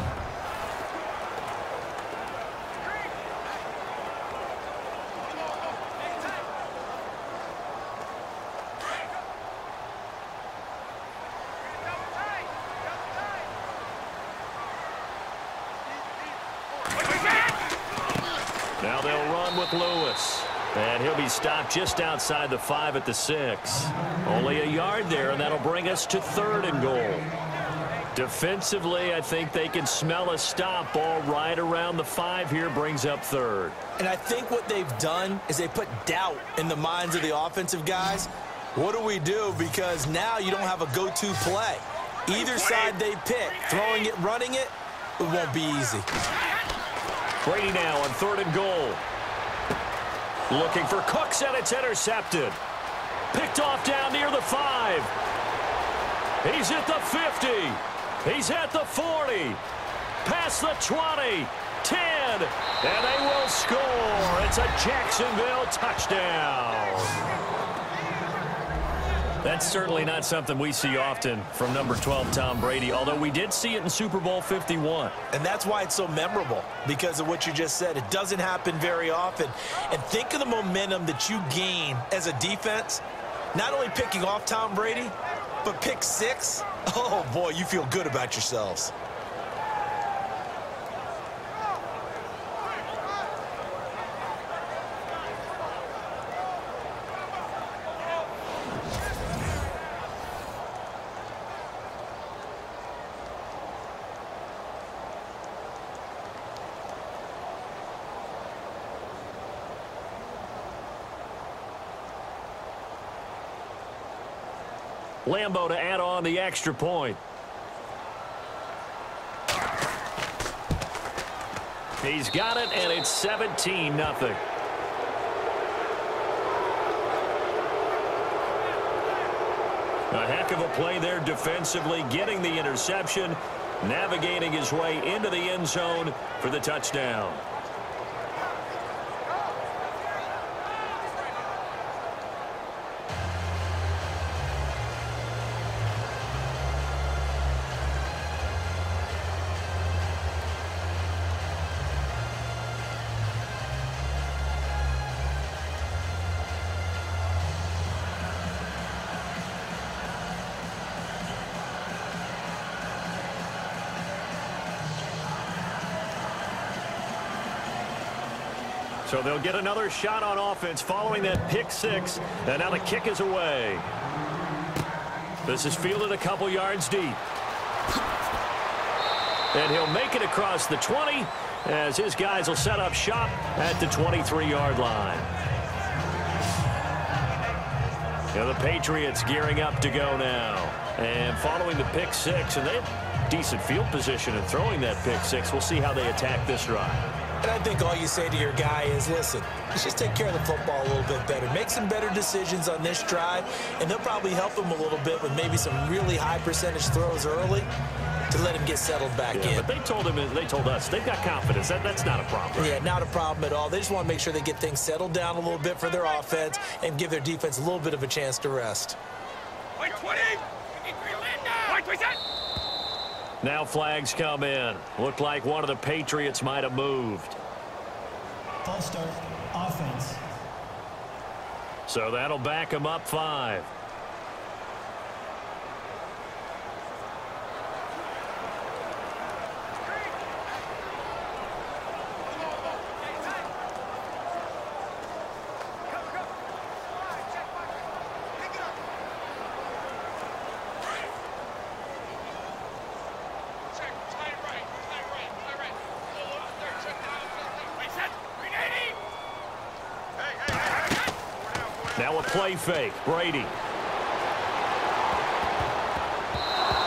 Now they'll run with Lewis. And he'll be stopped just outside the 5 at the 6. Only a yard there, and that'll bring us to 3rd and goal. Defensively, I think they can smell a stop. Ball right around the 5 here brings up 3rd.
And I think what they've done is they put doubt in the minds of the offensive guys. What do we do? Because now you don't have a go-to play. Either side they pick, throwing it, running it, it won't be easy.
Brady now on 3rd and goal. Looking for Cooks, and it's intercepted. Picked off down near the 5. He's at the 50. He's at the 40. Past the 20. 10. And they will score. It's a Jacksonville touchdown. That's certainly not something we see often from number 12, Tom Brady, although we did see it in Super Bowl 51.
And that's why it's so memorable, because of what you just said. It doesn't happen very often. And think of the momentum that you gain as a defense, not only picking off Tom Brady, but pick 6. Oh, boy, you feel good about yourselves.
Lambeau to add on the extra point. He's got it, and it's 17-0. A heck of a play there defensively, getting the interception, navigating his way into the end zone for the touchdown. So they'll get another shot on offense following that pick 6. And now the kick is away. This is fielded a couple yards deep. And he'll make it across the 20 as his guys will set up shop at the 23-yard line. Now the Patriots gearing up to go now. And following the pick 6, and they have decent field position in throwing that pick 6. We'll see how they attack this drive.
And I think all you say to your guy is, listen, let's just take care of the football a little bit better. Make some better decisions on this drive, and they'll probably help him a little bit with maybe some really high percentage throws early to let him get settled back in.
But they told us they've got confidence. That's not a problem.
Yeah, not a problem at all. They just want to make sure they get things settled down a little bit for their offense and give their defense a little bit of a chance to rest.
Now flags come in. Looked like one of the Patriots might have moved.
False start, offense.
So that'll back him up 5. Now a play fake. Brady.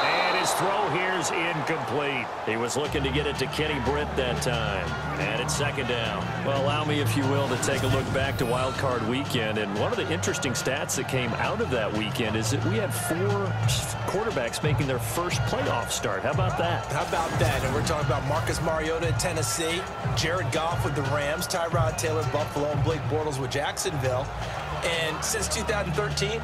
And his throw here's incomplete. He was looking to get it to Kenny Britt that time. And it's 2nd down. Well, allow me, if you will, to take a look back to Wild Card Weekend. And one of the interesting stats that came out of that weekend is that we had 4 quarterbacks making their first playoff start. How about that?
How about that? And we're talking about Marcus Mariota at Tennessee, Jared Goff with the Rams, Tyrod Taylor, Buffalo, and Blake Bortles with Jacksonville. And since 2013,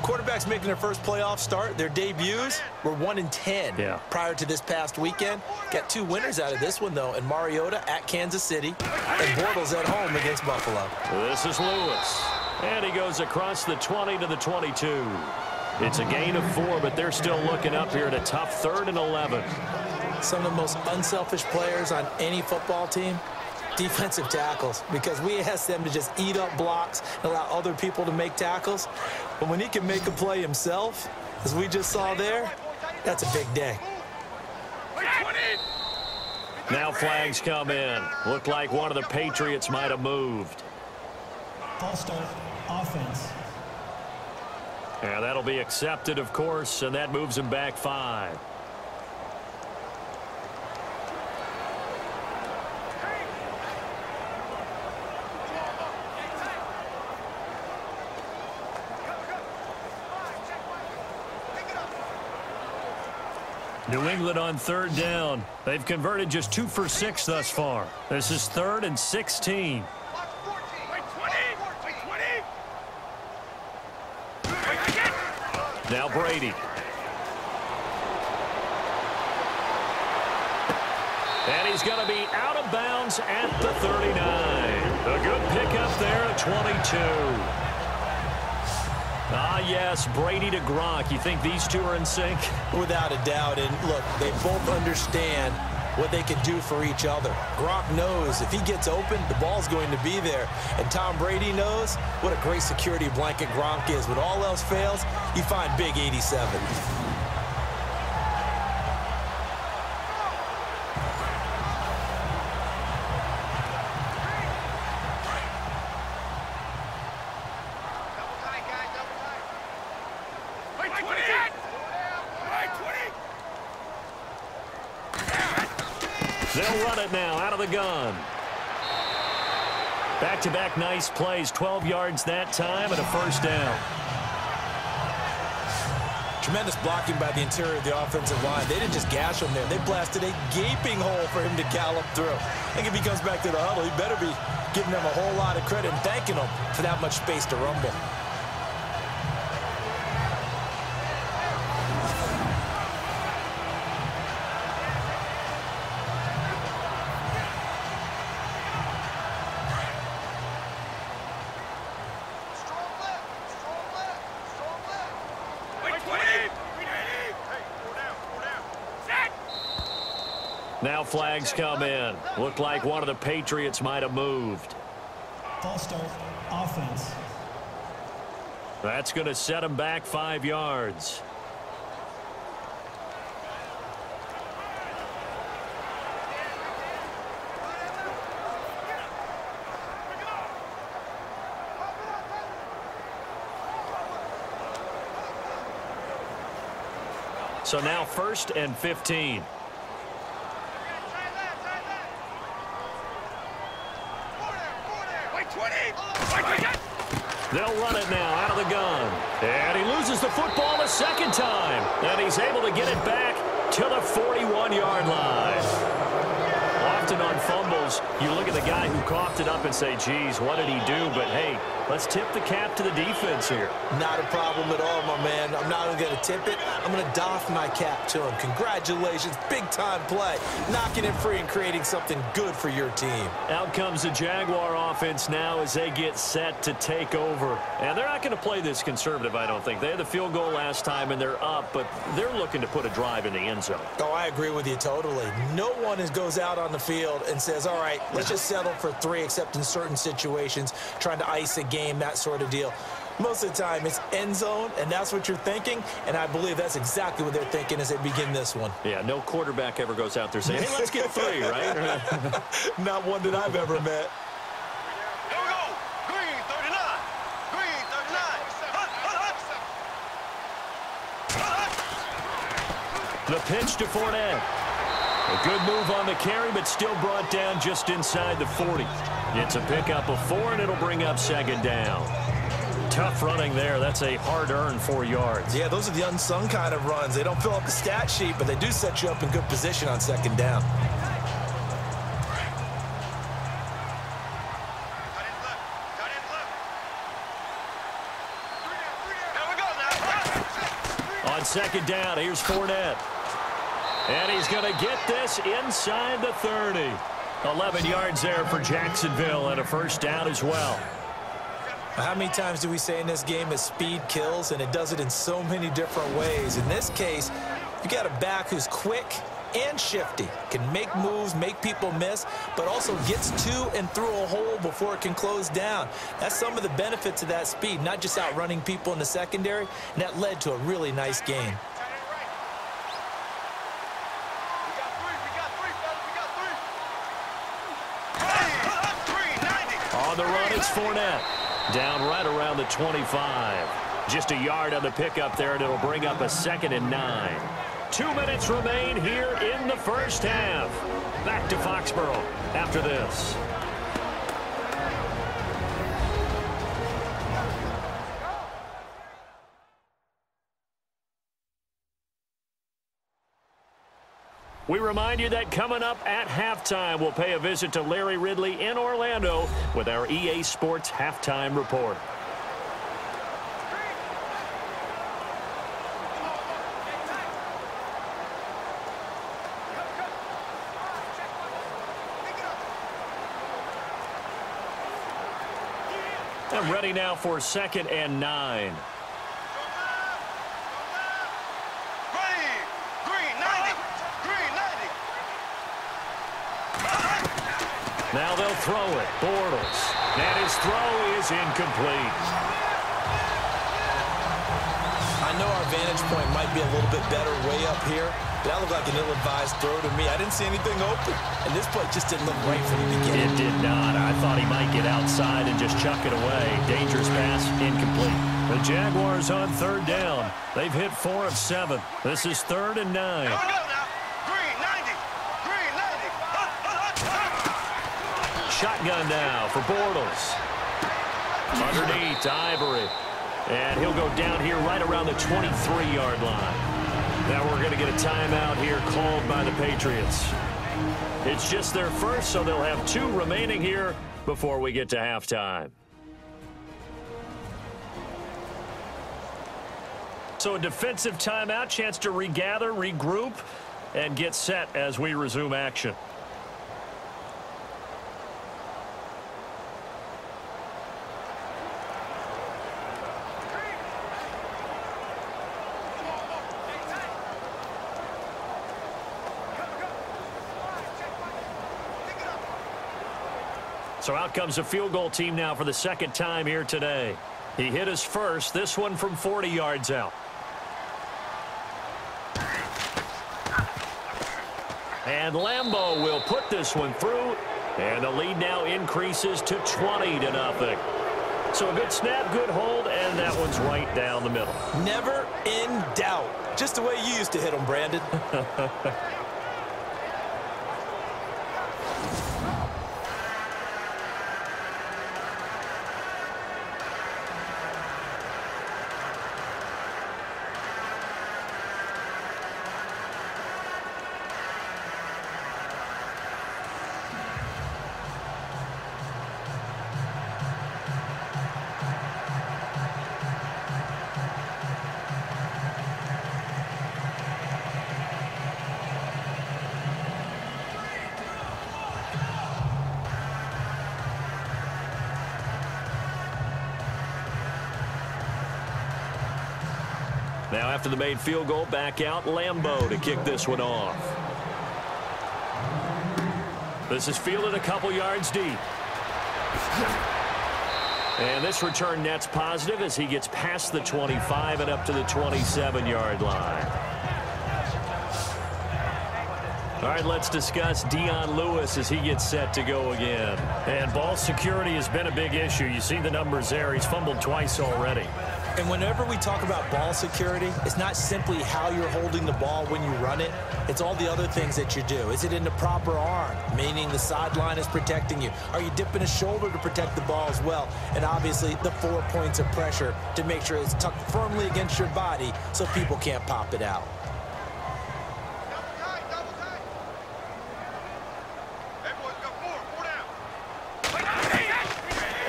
quarterbacks making their first playoff start, their debuts were 1-10 prior to this past weekend. Got 2 winners out of this one, though, and Mariota at Kansas City and Bortles at home against Buffalo.
This is Lewis. And he goes across the 20 to the 22. It's a gain of 4, but they're still looking up here at a tough 3rd and 11.
Some of the most unselfish players on any football team, defensive tackles, because we ask them to just eat up blocks and allow other people to make tackles. But when he can make a play himself, as we just saw there, that's a big day.
Now flags come in. Looked like one of the Patriots might have moved.
False start, offense.
Yeah, that'll be accepted, of course, and that moves him back 5. New England on 3rd down. They've converted just 2 for 6 thus far. This is 3rd and 16. Now Brady. And he's going to be out of bounds at the 39. A good pickup there at 22. Ah, yes, Brady to Gronk. You think these two are in sync?
Without a doubt. And look, they both understand what they can do for each other. Gronk knows if he gets open, the ball's going to be there. And Tom Brady knows what a great security blanket Gronk is. When all else fails, you find big 87.
They'll run it now out of the gun. Back-to-back nice plays, 12 yards that time and a 1st down.
Tremendous blocking by the interior of the offensive line. They didn't just gash him there. They blasted a gaping hole for him to gallop through. I think if he comes back to the huddle, he better be giving them a whole lot of credit and thanking them for that much space to rumble.
Now flags come in. Looked like one of the Patriots might have moved.
False start, offense.
That's going to set him back 5 yards. So now 1st and 15. They'll run it now out of the gun. And he loses the football a 2nd time. And he's able to get it back to the 41-yard line. Often on fumbles, you look at the guy who coughed it up and say, geez, what did he do? But, hey, let's tip the cap to the defense here.
Not a problem at all, my man. I'm not only going to tip it, I'm going to doff my cap to him. Congratulations, big-time play. Knocking it free and creating something good for your team.
Out comes the Jaguar offense now as they get set to take over. And they're not going to play this conservative, I don't think. They had the field goal last time, and they're up, but they're looking to put a drive in the end zone.
Oh, I agree with you totally. No one goes out on the field and says, all right, let's just settle for 3, except in certain situations, trying to ice a game, that sort of deal. Most of the time, it's end zone, and that's what you're thinking, and I believe that's exactly what they're thinking as they begin this one.
Yeah, no quarterback ever goes out there saying, hey, let's get 3, right?
Not one that I've ever met.
Here we go. Green, 39. Green, 39.
The pitch to Fournette. A good move on the carry, but still brought down just inside the 40. It's a pickup of 4, and it'll bring up 2nd down. Tough running there. That's a hard-earned 4 yards.
Yeah, those are the unsung kind of runs. They don't fill up the stat sheet, but they do set you up in good position on 2nd down.
On 2nd down, here's Fournette. And he's going to get this inside the 30. 11 yards there for Jacksonville and a 1st down as well.
How many times do we say in this game that speed kills, and it does it in so many different ways? In this case, you got a back who's quick and shifty, can make moves, make people miss, but also gets to and through a hole before it can close down. That's some of the benefits of that speed, not just outrunning people in the secondary, and that led to a really nice game.
On the run, it's Fournette. Down right around the 25. Just a yard on the pickup there, and it'll bring up a 2nd and 9. 2 minutes remain here in the first half. Back to Foxborough after this. We remind you that coming up at halftime, we'll pay a visit to Larry Ridley in Orlando with our EA Sports Halftime Report. And ready now for 2nd and 9. Now they'll throw it. Bortles. And his throw is incomplete.
I know our vantage point might be a little bit better way up here, but that looked like an ill-advised throw to me. I didn't see anything open, and this play just didn't look right from the beginning.
It did not. I thought he might get outside and just chuck it away. Dangerous pass, incomplete. The Jaguars on 3rd down. They've hit 4 of 7. This is 3rd and 9. Shotgun now for Bortles. Underneath to Ivory. And he'll go down here right around the 23-yard line. Now we're going to get a timeout here called by the Patriots. It's just their first, so they'll have 2 remaining here before we get to halftime. So a defensive timeout, chance to regather, regroup, and get set as we resume action. So out comes a field goal team now for the 2nd time here today. He hit his first, this one from 40 yards out. And Lambeau will put this one through, and the lead now increases to 20-0. So a good snap, good hold, and that one's right down the middle.
Never in doubt. Just the way you used to hit them, Brandon.
Now after the made field goal, back out Lambeau to kick this one off. This is fielded a couple yards deep. And this return net's positive as he gets past the 25 and up to the 27-yard line. All right, let's discuss Dion Lewis as he gets set to go again. And ball security has been a big issue. You see the numbers there. He's fumbled twice already.
And whenever we talk about ball security, it's not simply how you're holding the ball when you run it. It's all the other things that you do. Is it in the proper arm, meaning the sideline is protecting you? Are you dipping a shoulder to protect the ball as well? And obviously the 4 points of pressure to make sure it's tucked firmly against your body so people can't pop it out.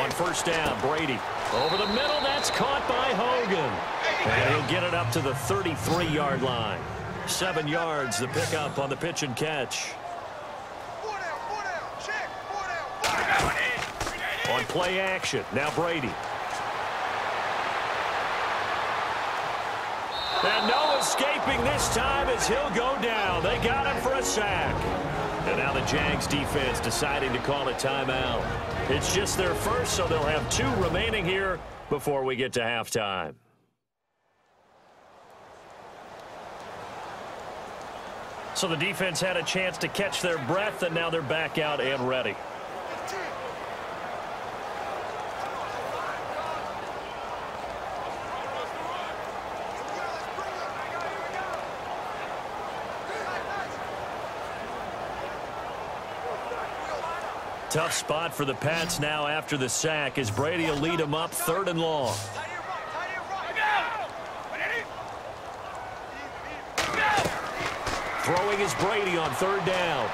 On 1st down, Brady. Over the middle, that's caught by Hogan. And he'll get it up to the 33-yard line. 7 yards, the pickup on the pitch and catch. On play action, now Brady. And no escaping this time as he'll go down. They got him for a sack. And now the Jags defense deciding to call a timeout. It's just their first, so they'll have 2 remaining here before we get to halftime. So the defense had a chance to catch their breath, and now they're back out and ready. Tough spot for the Pats now after the sack as Brady will lead them up 3rd and long. Throwing is Brady on 3rd down.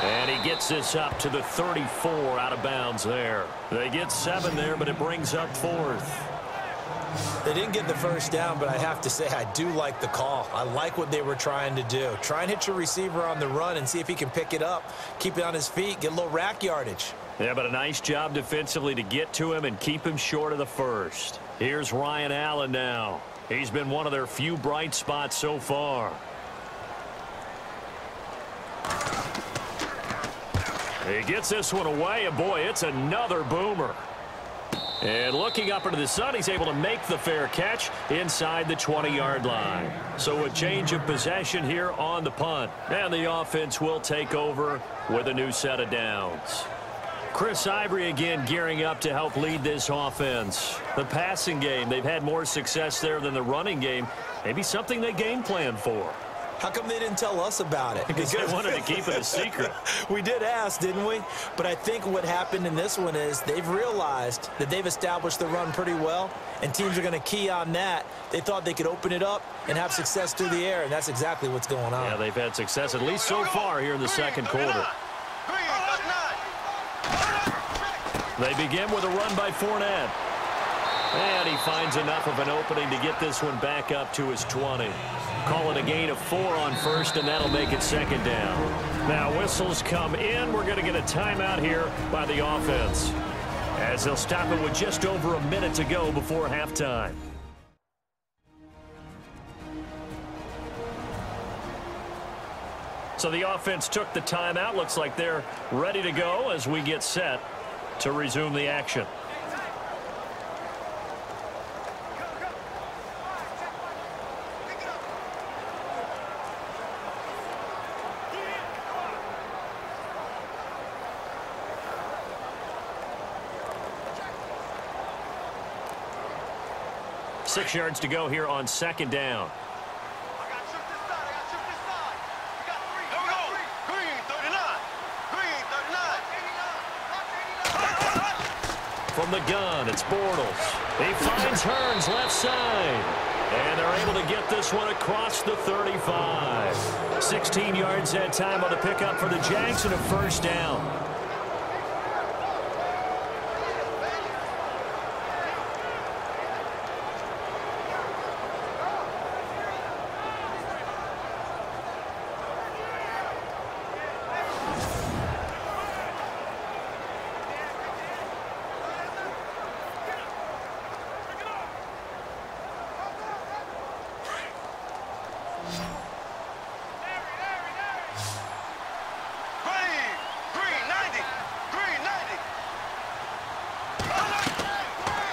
And he gets this up to the 34 out of bounds there. They get 7 there, but it brings up 4th.
They didn't get the first down, but I have to say I do like the call. I like what they were trying to do. Try and hit your receiver on the run and see if he can pick it up, keep it on his feet, get a little rack yardage.
Yeah, but a nice job defensively to get to him and keep him short of the first. Here's Ryan Allen now. He's been one of their few bright spots so far. He gets this one away, and boy, it's another boomer. And looking up into the sun, he's able to make the fair catch inside the 20-yard line. So a change of possession here on the punt. And the offense will take over with a new set of downs. Chris Ivory again gearing up to help lead this offense. The passing game, they've had more success there than the running game. Maybe something they game plan for.
How come they didn't tell us about it?
Because they wanted to keep it a secret.
We did ask, didn't we? But I think what happened in this one is they've realized that they've established the run pretty well, and teams are going to key on that. They thought they could open it up and have success through the air, and that's exactly what's going on.
Yeah, they've had success, at least so far here in the second quarter. They begin with a run by Fournette. And he finds enough of an opening to get this one back up to his 20. Call it a gain of 4 on 1st, and that'll make it 2nd down. Now whistles come in. We're going to get a timeout here by the offense, as they'll stop it with just over a minute to go before halftime. So the offense took the timeout. Looks like they're ready to go as we get set to resume the action. Six yards to go here on 2nd down. From the gun, it's Bortles. He finds Hearns left side. And they're able to get this one across the 35. 16 yards that time on the pickup for the Jags and a 1st down.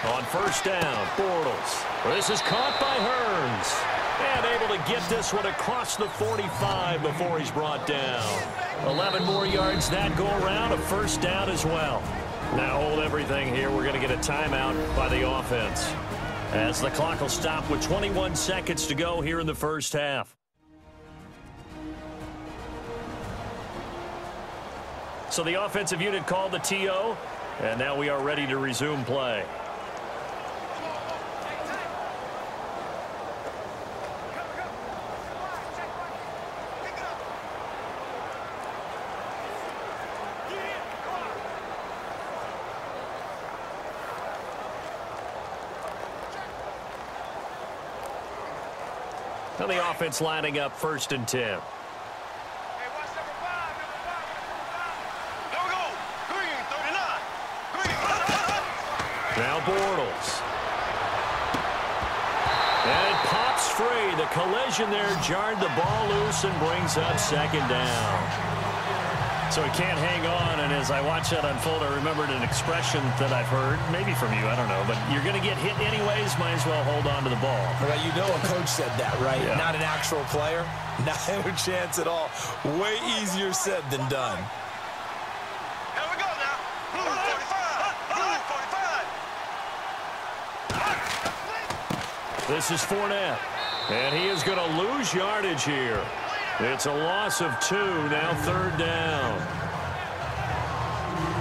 On 1st down, Bortles. This is caught by Hearns. And able to get this one across the 45 before he's brought down. 11 more yards that go around, a 1st down as well. Now hold everything here. We're going to get a timeout by the offense, as the clock will stop with 21 seconds to go here in the 1st half. So the offensive unit called the TO, and now we are ready to resume play. Now the offense lining up 1st and 10. Now Bortles. And it pops free. The collision there jarred the ball loose and brings up 2nd down. So he can't hang on, and as I watch that unfold, I remembered an expression that I've heard, maybe from you, I don't know, but you're going to get hit anyways, might as well hold on to the ball.
Well, you know a coach said that, right?
Yeah.
Not an actual player. Not a chance at all. Way easier said than done.
Here we go now. Blue 45.
This is Fournette, and he is going to lose yardage here. It's a loss of 2, now 3rd down.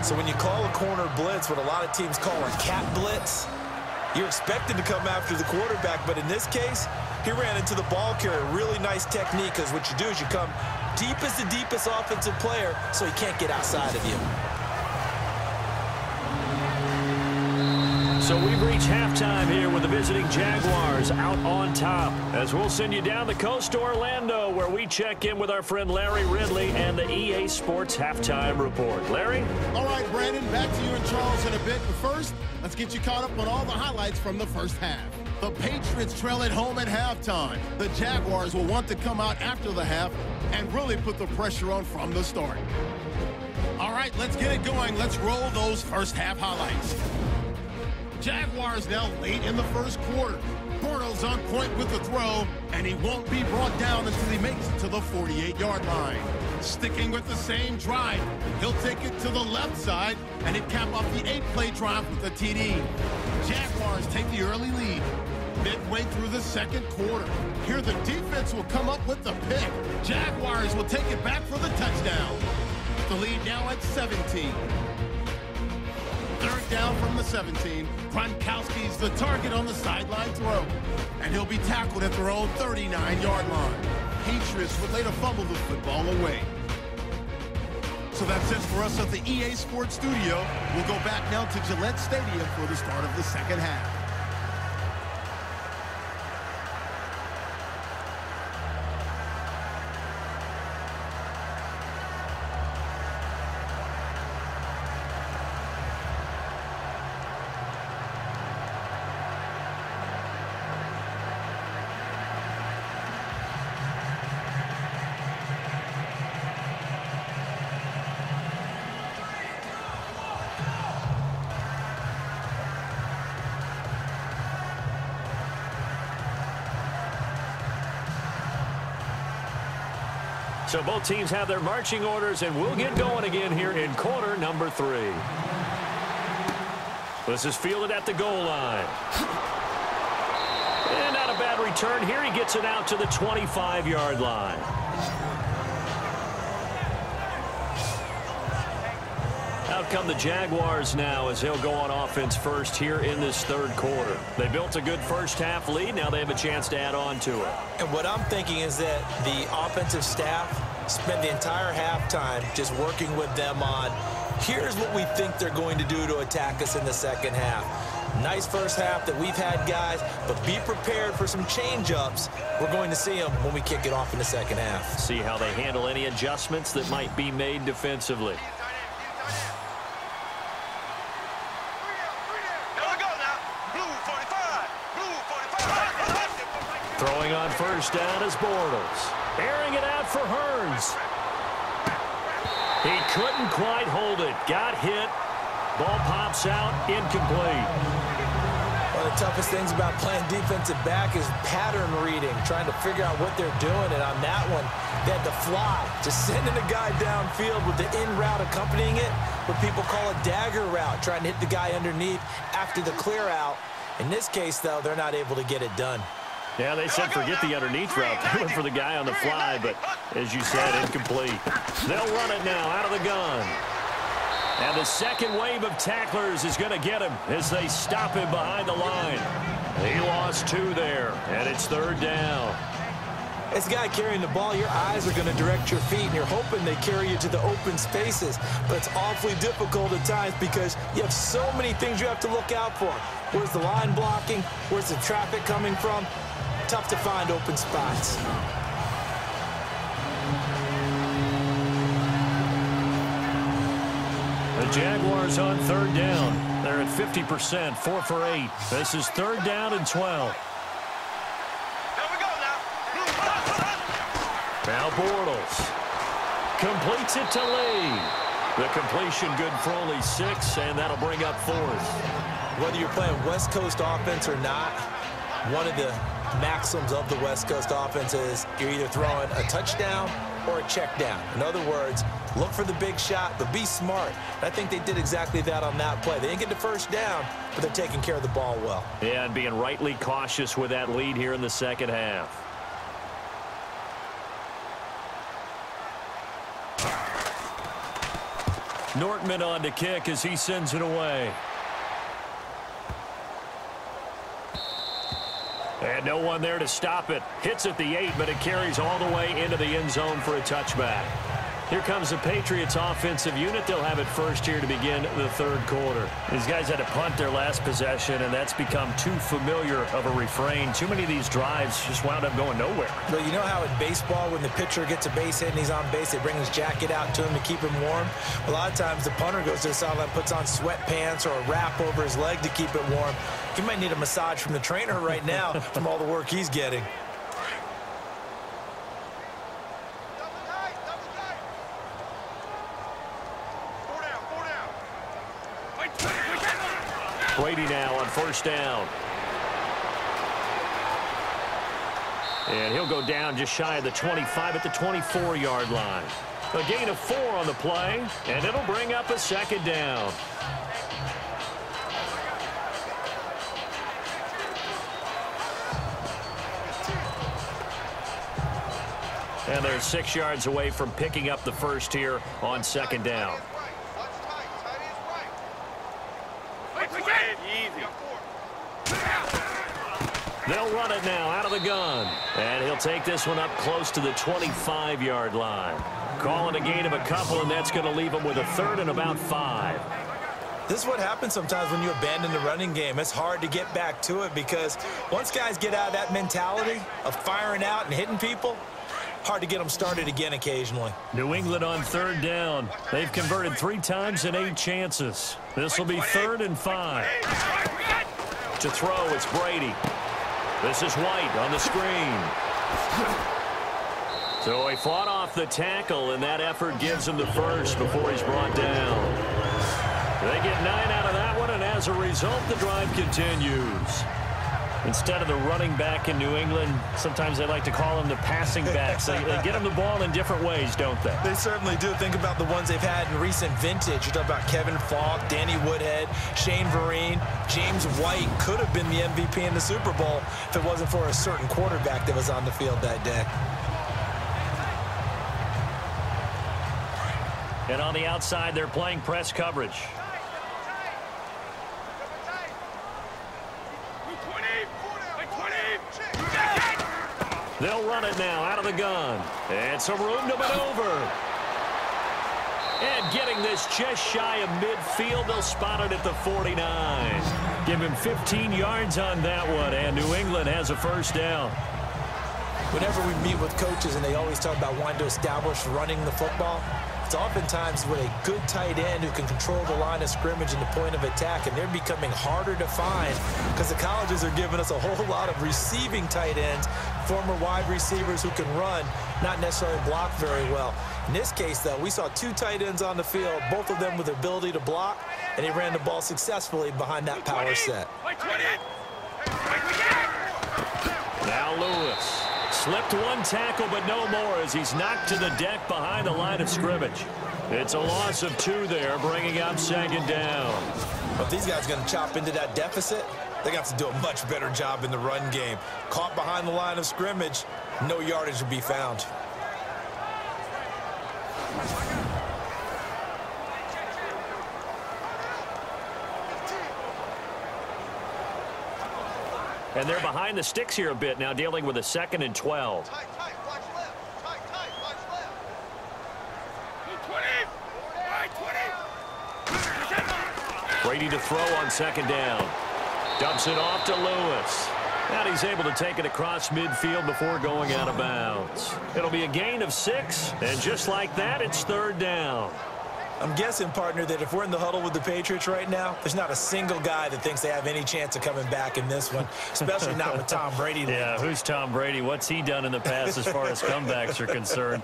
So when you call a corner blitz, what a lot of teams call a cat blitz, you're expected to come after the quarterback, but in this case, he ran into the ball carrier. Really nice technique, because what you do is you come deep as the deepest offensive player so he can't get outside of you.
So we've reached halftime here with the visiting Jaguars out on top, as we'll send you down the coast to Orlando, where we check in with our friend Larry Ridley and the EA Sports Halftime Report. Larry?
All right, Brandon, back to you and Charles in a bit. But first, let's get you caught up on all the highlights from the first half. The Patriots trail at home at halftime. The Jaguars will want to come out after the half and really put the pressure on from the start. All right, let's get it going. Let's roll those first half highlights. Jaguars now late in the first quarter. Bortles on point with the throw, and he won't be brought down until he makes it to the 48-yard line. Sticking with the same drive, he'll take it to the left side, and it cap off the 8-play drive with a TD. Jaguars take the early lead. Midway through the second quarter, here the defense will come up with the pick. Jaguars will take it back for the touchdown. The lead now at 17. 3rd down from the 17. Gronkowski's the target on the sideline throw, and he'll be tackled at their own 39-yard line. Patriots would later fumble the football away. So that's it for us at the EA Sports Studio. We'll go back now to Gillette Stadium for the start of the second half.
So both teams have their marching orders, and we'll get going again here in quarter number 3. This is fielded at the goal line. And not a bad return here. He gets it out to the 25-yard line. Out come the Jaguars now as he'll go on offense first here in this third quarter. They built a good first half lead. Now they have a chance to add on to it.
And what I'm thinking is that the offensive staff spent the entire halftime just working with them on, here's what we think they're going to do to attack us in the second half. Nice first half that we've had, guys, but be prepared for some change-ups. We're going to see them when we kick it off in the second half.
See how they handle any adjustments that might be made defensively. Throwing on first down is Bortles. Airing it out for Hearns. He couldn't quite hold it. Got hit. Ball pops out. Incomplete.
One of the toughest things about playing defensive back is pattern reading, trying to figure out what they're doing. And on that one, they had to fly, just sending a guy downfield with the in route accompanying it, what people call a dagger route, trying to hit the guy underneath after the clear out. In this case, though, they're not able to get it done.
Yeah, they said forget the underneath route. They went for the guy on the fly, but as you said, incomplete. They'll run it now out of the gun. And the second wave of tacklers is going to get him as they stop him behind the line. He lost 2 there, and it's third down.
As a guy carrying the ball, your eyes are going to direct your feet, and you're hoping they carry you to the open spaces. But it's awfully difficult at times because you have so many things you have to look out for. Where's the line blocking? Where's the traffic coming from? Tough to find open spots.
The Jaguars on third down. They're at 50%, 4 for 8. This is third down and 12. Now Bortles completes it to Lee. The completion good for only 6, and that'll bring up 4th.
Whether you're playing West Coast offense or not, one of the maxims of the West Coast offense is you're either throwing a touchdown or a check down. In other words, look for the big shot, but be smart. And I think they did exactly that on that play. They didn't get the first down, but they're taking care of the ball well.
Yeah, and being rightly cautious with that lead here in the second half. Nortman on to kick as he sends it away. And no one there to stop it. Hits at the 8, but it carries all the way into the end zone for a touchback. Here comes the Patriots offensive unit. They'll have it first here to begin the third quarter. These guys had to punt their last possession, and that's become too familiar of a refrain. Too many of these drives just wound up going nowhere.
Well, you know how in baseball, when the pitcher gets a base hit and he's on base, they bring his jacket out to him to keep him warm? A lot of times the punter goes to the sideline, puts on sweatpants or a wrap over his leg to keep it warm. He might need a massage from the trainer right now from all the work he's getting.
Brady now on first down. And he'll go down just shy of the 25 at the 24-yard line. A gain of 4 on the play, and it'll bring up a second down. And they're 6 yards away from picking up the first here on second down. They'll run it now out of the gun. And he'll take this one up close to the 25-yard line. Calling a gain of a couple, and that's going to leave him with a third and about 5.
This is what happens sometimes when you abandon the running game. It's hard to get back to it because once guys get out of that mentality of firing out and hitting people, hard to get them started again occasionally.
New England on third down. They've converted 3 times in 8 chances. This will be third and 5. To throw, it's Brady. This is White on the screen. So he fought off the tackle, and that effort gives him the first before he's brought down. They get 9 out of that one, and as a result, the drive continues. Instead of the running back in New England, sometimes they like to call them the passing backs. They get them the ball in different ways, don't they?
They certainly do. Think about the ones they've had in recent vintage. You talk about Kevin Falk, Danny Woodhead, Shane Vereen, James White could have been the MVP in the Super Bowl if it wasn't for a certain quarterback that was on the field that day.
And on the outside, they're playing press coverage. They'll run it now out of the gun. And some room to maneuver. And getting this just shy of midfield, they'll spot it at the 49. Give him 15 yards on that one, and New England has a first down.
Whenever we meet with coaches and they always talk about wanting to establish running the football, it's oftentimes with a good tight end who can control the line of scrimmage and the point of attack, and they're becoming harder to find because the colleges are giving us a whole lot of receiving tight ends, former wide receivers who can run, not necessarily block very well. In this case, though, we saw 2 tight ends on the field, both of them with the ability to block, and he ran the ball successfully behind that power set.
Now Lewis. Slipped 1 tackle, but no more as he's knocked to the deck behind the line of scrimmage. It's a loss of 2 there, bringing up second down.
Well, if these guys are going to chop into that deficit, they're going to have to do a much better job in the run game. Caught behind the line of scrimmage, no yardage will be found.
And they're behind the sticks here a bit now, dealing with a 2nd and 12.
Tight, watch left. Tight, watch left. 20.
Brady to throw on second down. Dumps it off to Lewis. And he's able to take it across midfield before going out of bounds. It'll be a gain of 6, and just like that, it's third down.
I'm guessing, partner, that if we're in the huddle with the Patriots right now, there's not a single guy that thinks they have any chance of coming back in this one, especially not with Tom Brady.
Yeah, who's Tom Brady? What's he done in the past as far as comebacks are concerned?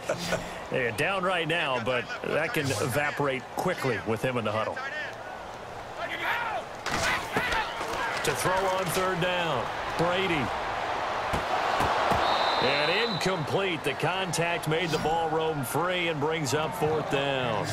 They're down right now, but that can evaporate quickly with him in the huddle. To throw on third down, Brady. And incomplete. The contact made the ball roam free and brings up 4th down.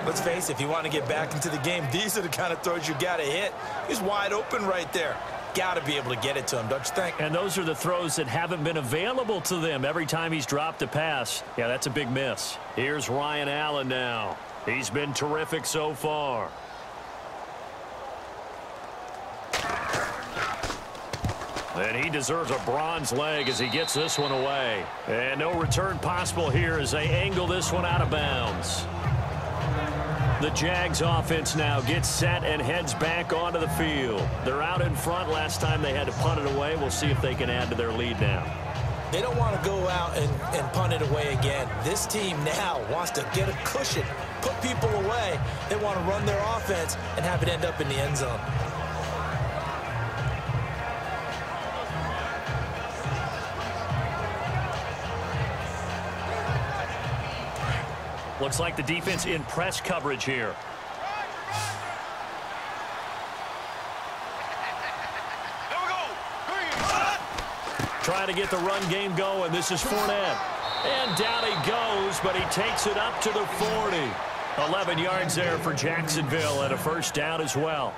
Let's face it, if you want to get back into the game, these are the kind of throws you got to hit. He's wide open right there. Got to be able to get it to him, don't you think?
And those are the throws that haven't been available to them every time he's dropped a pass. Yeah, that's a big miss. Here's Ryan Allen now. He's been terrific so far. And he deserves a bronze leg as he gets this one away. And no return possible here as they angle this one out of bounds. The Jags offense now gets set and heads back onto the field. They're out in front. Last time they had to punt it away. We'll see if they can add to their lead now.
They don't want to go out and punt it away again. This team now wants to get a cushion, put people away. They want to run their offense and have it end up in the end zone.
Looks like the defense in press coverage here.
Here we go. Green.
Trying to get the run game going. This is Fournette. And down he goes, but he takes it up to the 40. 11 yards there for Jacksonville and a first down as well.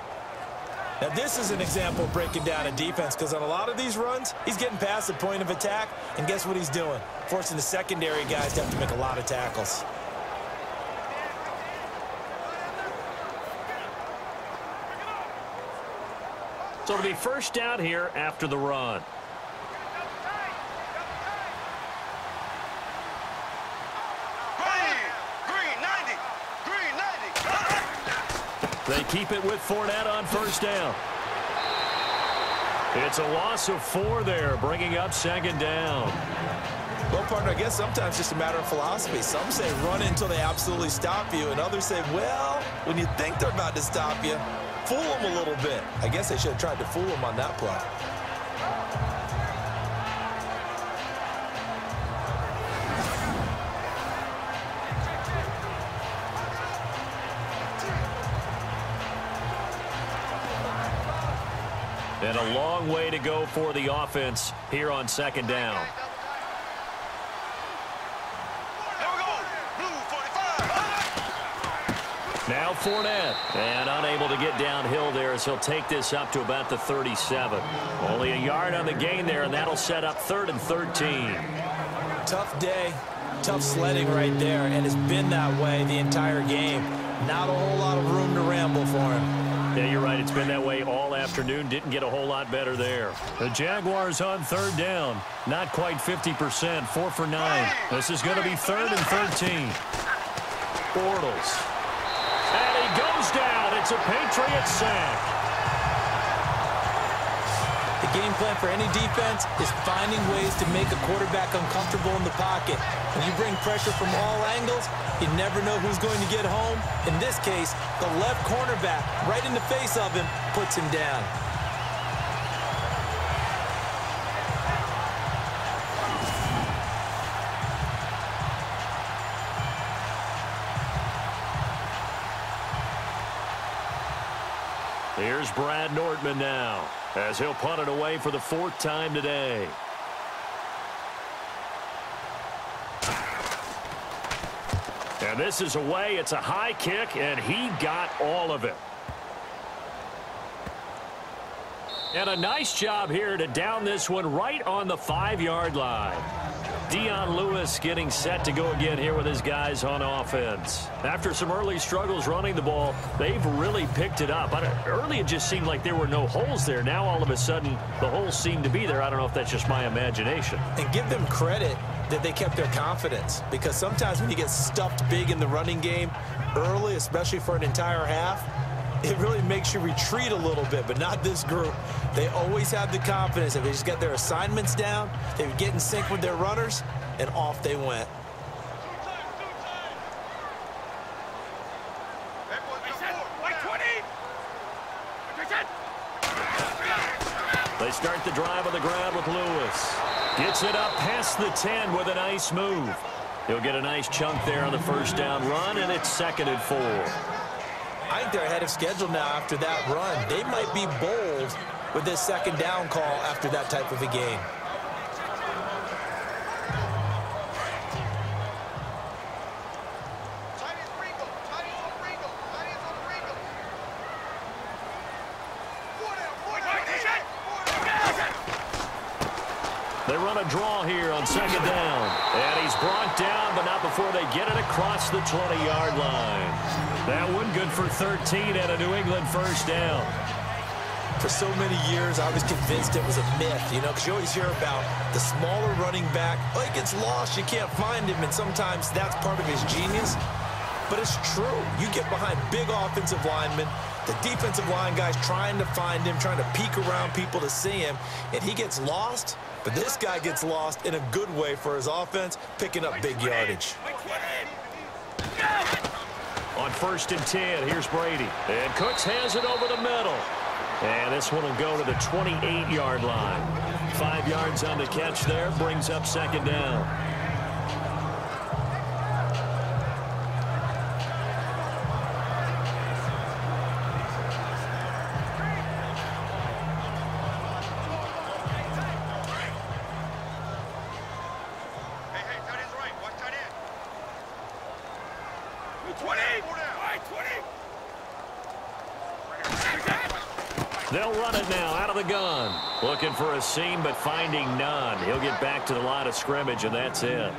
Now, this is an example of breaking down a defense because on a lot of these runs, he's getting past the point of attack, and guess what he's doing? Forcing the secondary guys to have to make a lot of tackles.
So it'll be first down here after the run.
Green 90. Green 90.
They keep it with Fournette on first down. It's a loss of 4 there, bringing up second down.
Well, partner, I guess sometimes it's just a matter of philosophy. Some say run until they absolutely stop you, and others say, well, when you think they're about to stop you, fool them a little bit. I guess they should have tried to fool them on that play.
And a long way to go for the offense here on second down.
Here we go. Blue 45.
Now Fournette, and unable to get downhill there as he'll take this up to about the 37. Only a yard on the gain there, and that'll set up 3rd and 13.
Tough day, tough sledding right there, and it's been that way the entire game. Not a whole lot of room to ramble for him.
Yeah, you're right. It's been that way all afternoon. Didn't get a whole lot better there. The Jaguars on third down. Not quite 50%. 4 for 9. This is going to be 3rd and 13. Bortles. And he goes down. It's a Patriots sack.
The game plan for any defense is finding ways to make a quarterback uncomfortable in the pocket. When you bring pressure from all angles, you never know who's going to get home. In this case, the left cornerback, right in the face of him, puts him down.
Here's Brad Nordman now, as he'll punt it away for the 4th time today. And this is away. It's a high kick, and he got all of it. And a nice job here to down this one right on the 5-yard line. Dion Lewis getting set to go again here with his guys on offense. After some early struggles running the ball, they've really picked it up. Early it just seemed like there were no holes there. Now all of a sudden the holes seem to be there. I don't know if that's just my imagination.
And give them credit that they kept their confidence, because sometimes when you get stuffed big in the running game early, especially for an entire half, it really makes you retreat a little bit, but not this group. They always have the confidence. If they just get their assignments down, they would get in sync with their runners, and off they went.
They start the drive on the ground with Lewis. Gets it up past the 10 with a nice move. He'll get a nice chunk there on the first down run, and it's 2nd and 4.
I think they're ahead of schedule now after that run. They might be bold with this 2nd down call after that type of a game.
They run a draw here on second down. And he's brought down, but not before they get it across the 20-yard line. That one good for 13 and a New England first down.
For so many years, I was convinced it was a myth, you know, because you always hear about the smaller running back. Oh, he gets lost, you can't find him, and sometimes that's part of his genius. But it's true. You get behind big offensive linemen, the defensive line guys trying to find him, trying to peek around people to see him, and he gets lost. But this guy gets lost in a good way for his offense, picking up big yardage.
On 1st and 10, here's Brady. And Cooks has it over the middle. And this one will go to the 28-yard line. 5 yards on the catch there, brings up second down. They'll run it now out of the gun. Looking for a seam, but finding none. He'll get back to the line of scrimmage, and that's it.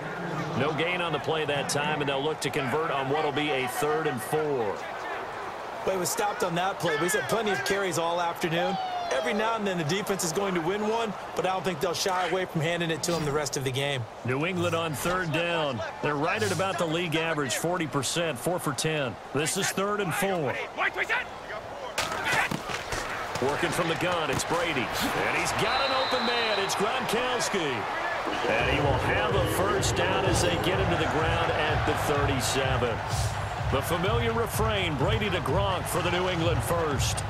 No gain on the play that time, and they'll look to convert on what will be a 3rd and 4.
Well, he was stopped on that play, but he's had plenty of carries all afternoon. Every now and then the defense is going to win one, but I don't think they'll shy away from handing it to him the rest of the game.
New England on 3rd down. They're right at about the league average, 40%, 4 for 10. This is 3rd and 4. Working from the gun, it's Brady. And he's got an open man. It's Gronkowski. And he will have a first down as they get him to the ground at the 37. The familiar refrain, Brady to Gronk for the New England first.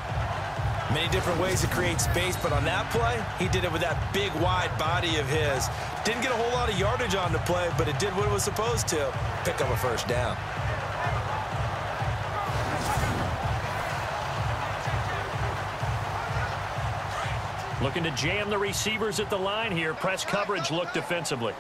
Many different ways to create space, but on that play, he did it with that big, wide body of his. Didn't get a whole lot of yardage on the play, but it did what it was supposed to. Pick up a first down.
Looking to jam the receivers at the line here. Press coverage look defensively.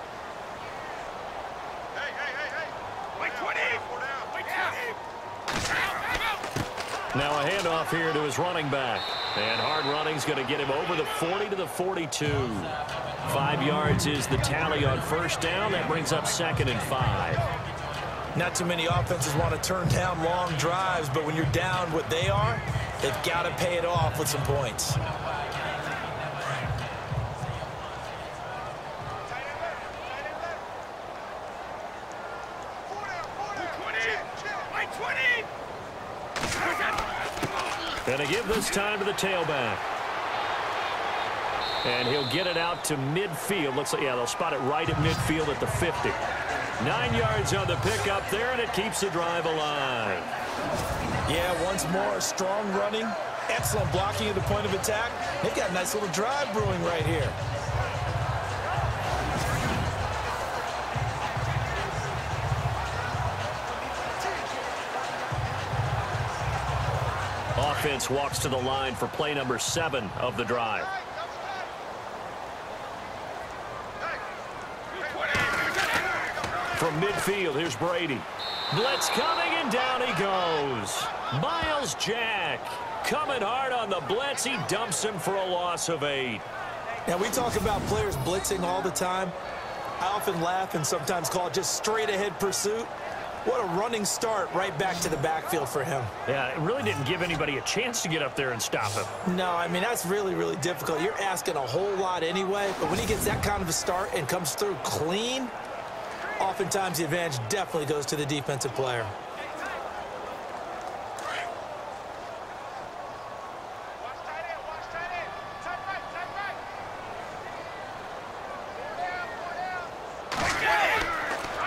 Now a handoff here to his running back. And hard running's going to get him over the 40 to the 42. 5 yards is the tally on first down. That brings up 2nd and 5.
Not too many offenses want to turn down long drives, but when you're down what they are, they've got to pay it off with some points.
Gonna give this time to the tailback. And he'll get it out to midfield. Looks like, yeah, they'll spot it right at midfield at the 50. 9 yards on the pickup there, and it keeps the drive alive.
Yeah, once more, strong running, excellent blocking at the point of attack. They've got a nice little drive brewing right here.
Offense walks to the line for play number 7 of the drive. From midfield, here's Brady. Blitz coming, and down he goes. Miles Jack coming hard on the blitz. He dumps him for a loss of 8.
Now, we talk about players blitzing all the time. I often laugh and sometimes call it just straight-ahead pursuit. What a running start right back to the backfield for him.
Yeah, it really didn't give anybody a chance to get up there and stop him.
No, I mean, that's really, really difficult. You're asking a whole lot anyway, but when he gets that kind of a start and comes through clean, oftentimes the advantage definitely goes to the defensive player.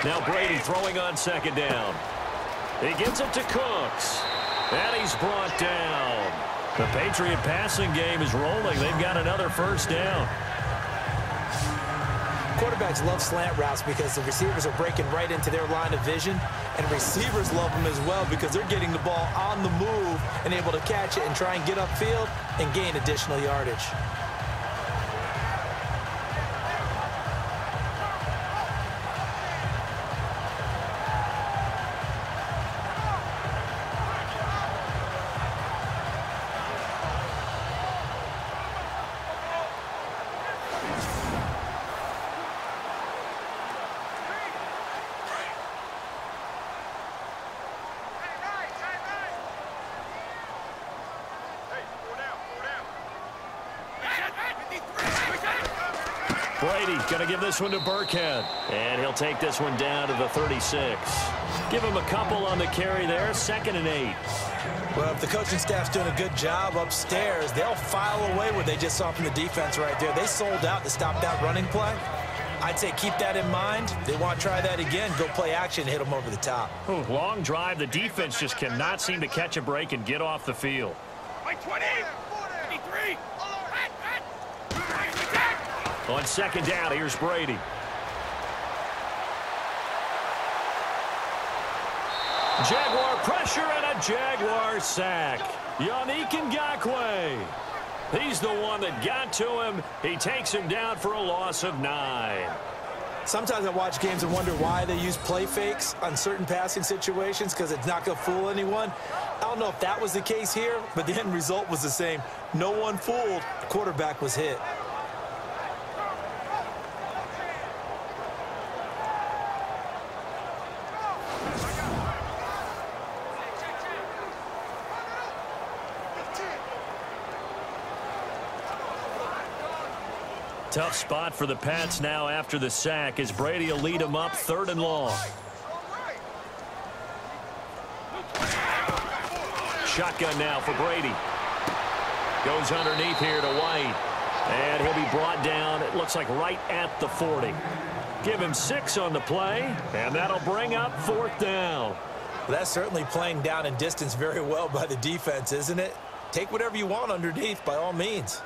Now Brady throwing on second down. He gives it to Cooks. And he's brought down. The Patriot passing game is rolling. They've got another first down.
Quarterbacks love slant routes because the receivers are breaking right into their line of vision. And receivers love them as well because they're getting the ball on the move and able to catch it and try and get upfield and gain additional yardage.
Brady going to give this one to Burkhead. And he'll take this one down to the 36. Give him a couple on the carry there. 2nd and 8.
Well, if the coaching staff's doing a good job upstairs, they'll file away what they just saw from the defense right there. They sold out to stop that running play. I'd say keep that in mind. They want to try that again. Go play action, hit them over the top.
Ooh, long drive. The defense just cannot seem to catch a break and get off the field.
20, 53.
On 2nd down, here's Brady. Jaguar pressure and a Jaguar sack. Yannick Ngakoue. He's the one that got to him. He takes him down for a loss of 9.
Sometimes I watch games and wonder why they use play fakes on certain passing situations because it's not going to fool anyone. I don't know if that was the case here, but the end result was the same. No one fooled. The quarterback was hit.
Tough spot for the Pats now after the sack as Brady will lead them up 3rd and long. Shotgun now for Brady. Goes underneath here to White. And he'll be brought down, it looks like right at the 40. Give him 6 on the play, and that'll bring up 4th down.
Well, that's certainly playing down in distance very well by the defense, isn't it? Take whatever you want underneath by all means.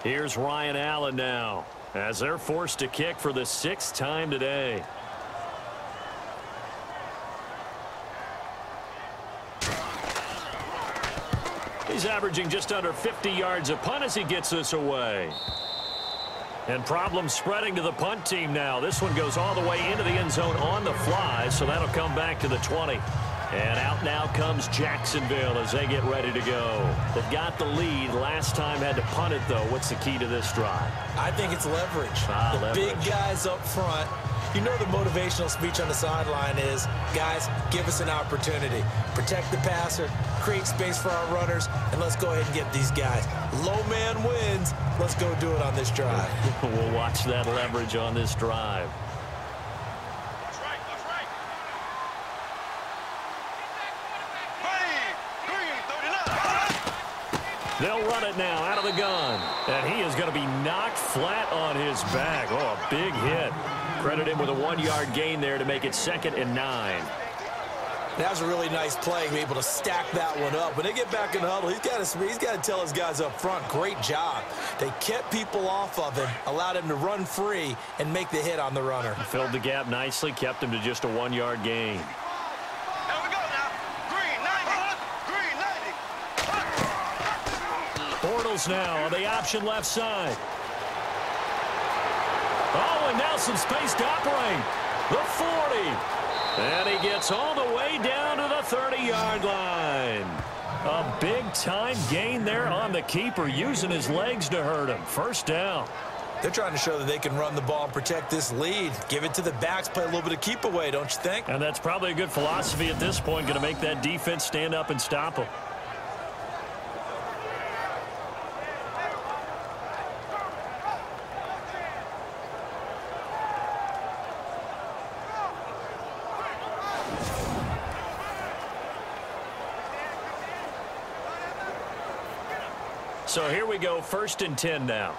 Here's Ryan Allen now as they're forced to kick for the 6th time today. He's averaging just under 50 yards a punt as he gets this away. And problems spreading to the punt team now. This one goes all the way into the end zone on the fly, so that'll come back to the 20. And out now comes Jacksonville as they get ready to go. They've got the lead. Last time had to punt it, though. What's the key to this drive?
I think it's leverage.
Leverage.
Big guys up front. You know the motivational speech on the sideline is, guys, give us an opportunity. Protect the passer, create space for our runners, and let's go ahead and get these guys. Low man wins. Let's go do it on this drive.
We'll watch that leverage on this drive. They'll run it now out of the gun. And he is going to be knocked flat on his back. Oh, a big hit. Credit him with a 1-yard gain there to make it 2nd and 9.
That was a really nice play, be able to stack that one up. When they get back in the huddle, he's got to tell his guys up front, great job. They kept people off of him, allowed him to run free and make the hit on the runner.
Filled the gap nicely, kept him to just a 1-yard gain. Bortles now on the option left side. Oh, and now some space to operate. The 40. And he gets all the way down to the 30-yard line. A big-time gain there on the keeper, using his legs to hurt him. 1st down.
They're trying to show that they can run the ball and protect this lead. Give it to the backs, play a little bit of keep away, don't you think?
And that's probably a good philosophy at this point, going to make that defense stand up and stop him. So here we go, 1st and 10 now.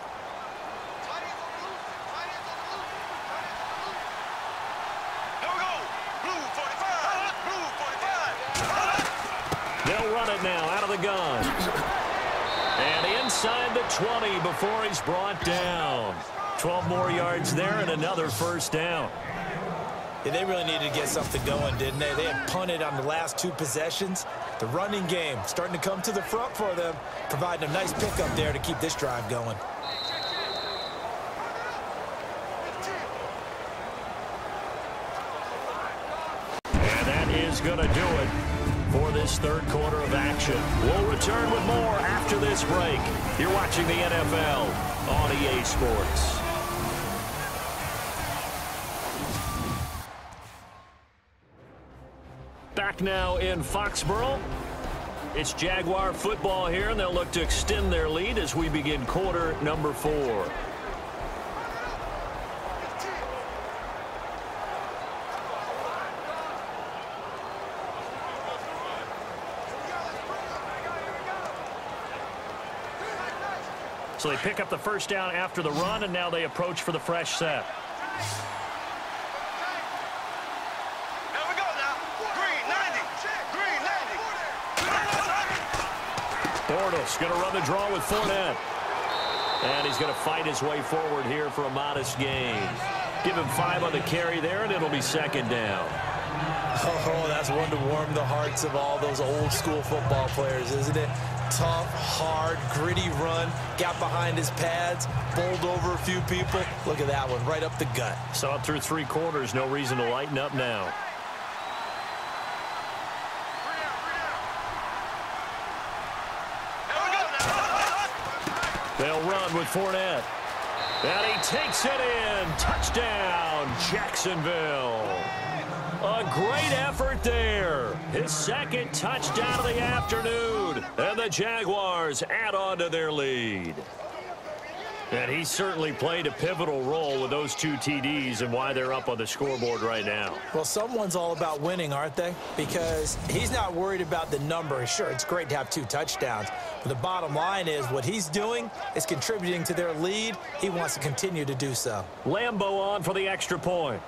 They'll run it now out of the gun. And inside the 20 before he's brought down. 12 more yards there and another 1st down.
Yeah, they really needed to get something going, didn't they? They had punted on the last 2 possessions. The running game starting to come to the front for them, providing a nice pickup there to keep this drive going.
And that is going to do it for this 3rd quarter of action. We'll return with more after this break. You're watching the NFL on EA Sports. Back now in Foxborough. It's Jaguar football here, and they'll look to extend their lead as we begin quarter number 4. So they pick up the first down after the run, and now they approach for the fresh set.
Here we go now. Green 90. Green 90.
Bortles going to run the draw with Fournette. And he's going to fight his way forward here for a modest gain. Give him 5 on the carry there, and it'll be second down.
Oh, that's one to warm the hearts of all those old-school football players, isn't it? Tough, hard, gritty run, got behind his pads, bowled over a few people. Look at that one, right up the gut.
Saw it through 3 quarters, no reason to lighten up now. They'll run with Fournette. And he takes it in. Touchdown, Jacksonville. A great effort there. His second touchdown of the afternoon. And the Jaguars add on to their lead. And he certainly played a pivotal role with those 2 TDs and why they're up on the scoreboard right now.
Well, someone's all about winning, aren't they? Because he's not worried about the number. Sure, it's great to have 2 touchdowns. But the bottom line is what he's doing is contributing to their lead. He wants to continue to do so.
Lambeau on for the extra point.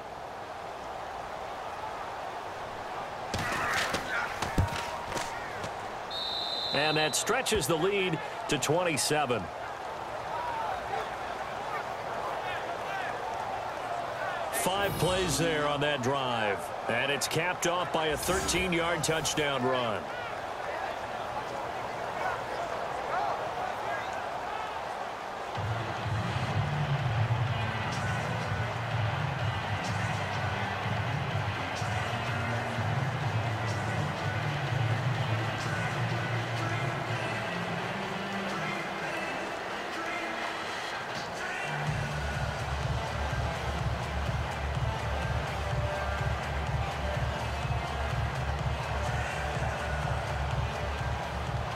And that stretches the lead to 27. Five plays there on that drive. And it's capped off by a 13-yard touchdown run.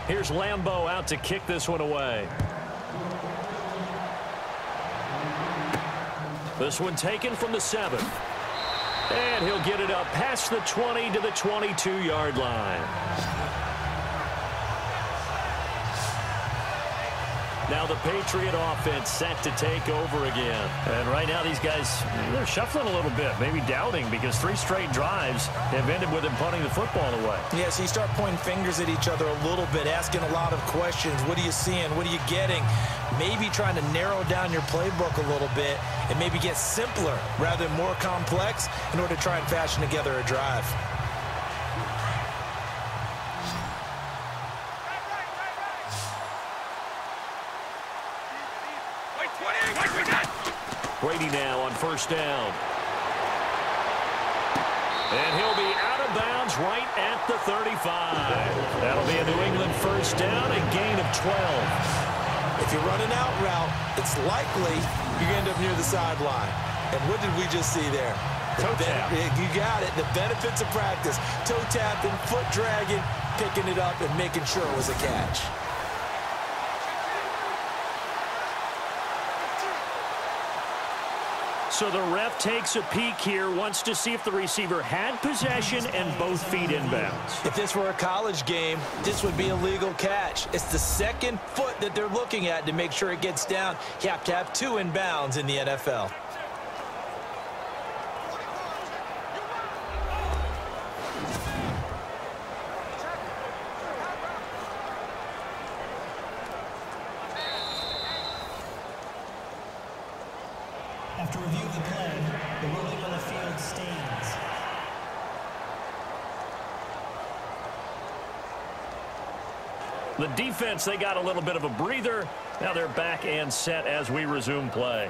Here's Lambeau out to kick this one away. This one taken from the 7. And he'll get it up past the 20 to the 22-yard line. Now the Patriot offense set to take over again. And right now these guys, they're shuffling a little bit, maybe doubting, because 3 straight drives have ended with them punting the football away.
Yeah, so you start pointing fingers at each other a little bit, asking a lot of questions. What are you seeing? What are you getting? Maybe trying to narrow down your playbook a little bit and maybe get simpler rather than more complex in order to try and fashion together a drive.
Brady now on first down. And he'll be out of bounds right at the 35. That'll be a New England first down, a gain of 12.
If you run an out route, it's likely you're going to end up near the sideline. And what did we just see there?
Toe tap.
You got it. The benefits of practice. Toe tapping, foot dragging, picking it up, and making sure it was a catch.
So the ref takes a peek here, wants to see if the receiver had possession and both feet inbounds.
If this were a college game, this would be a legal catch. It's the second foot that they're looking at to make sure it gets down. You have to have 2 inbounds in the NFL.
After review of the play, the ruling on the field stands.
The defense, they got a little bit of a breather. Now they're back and set as we resume play.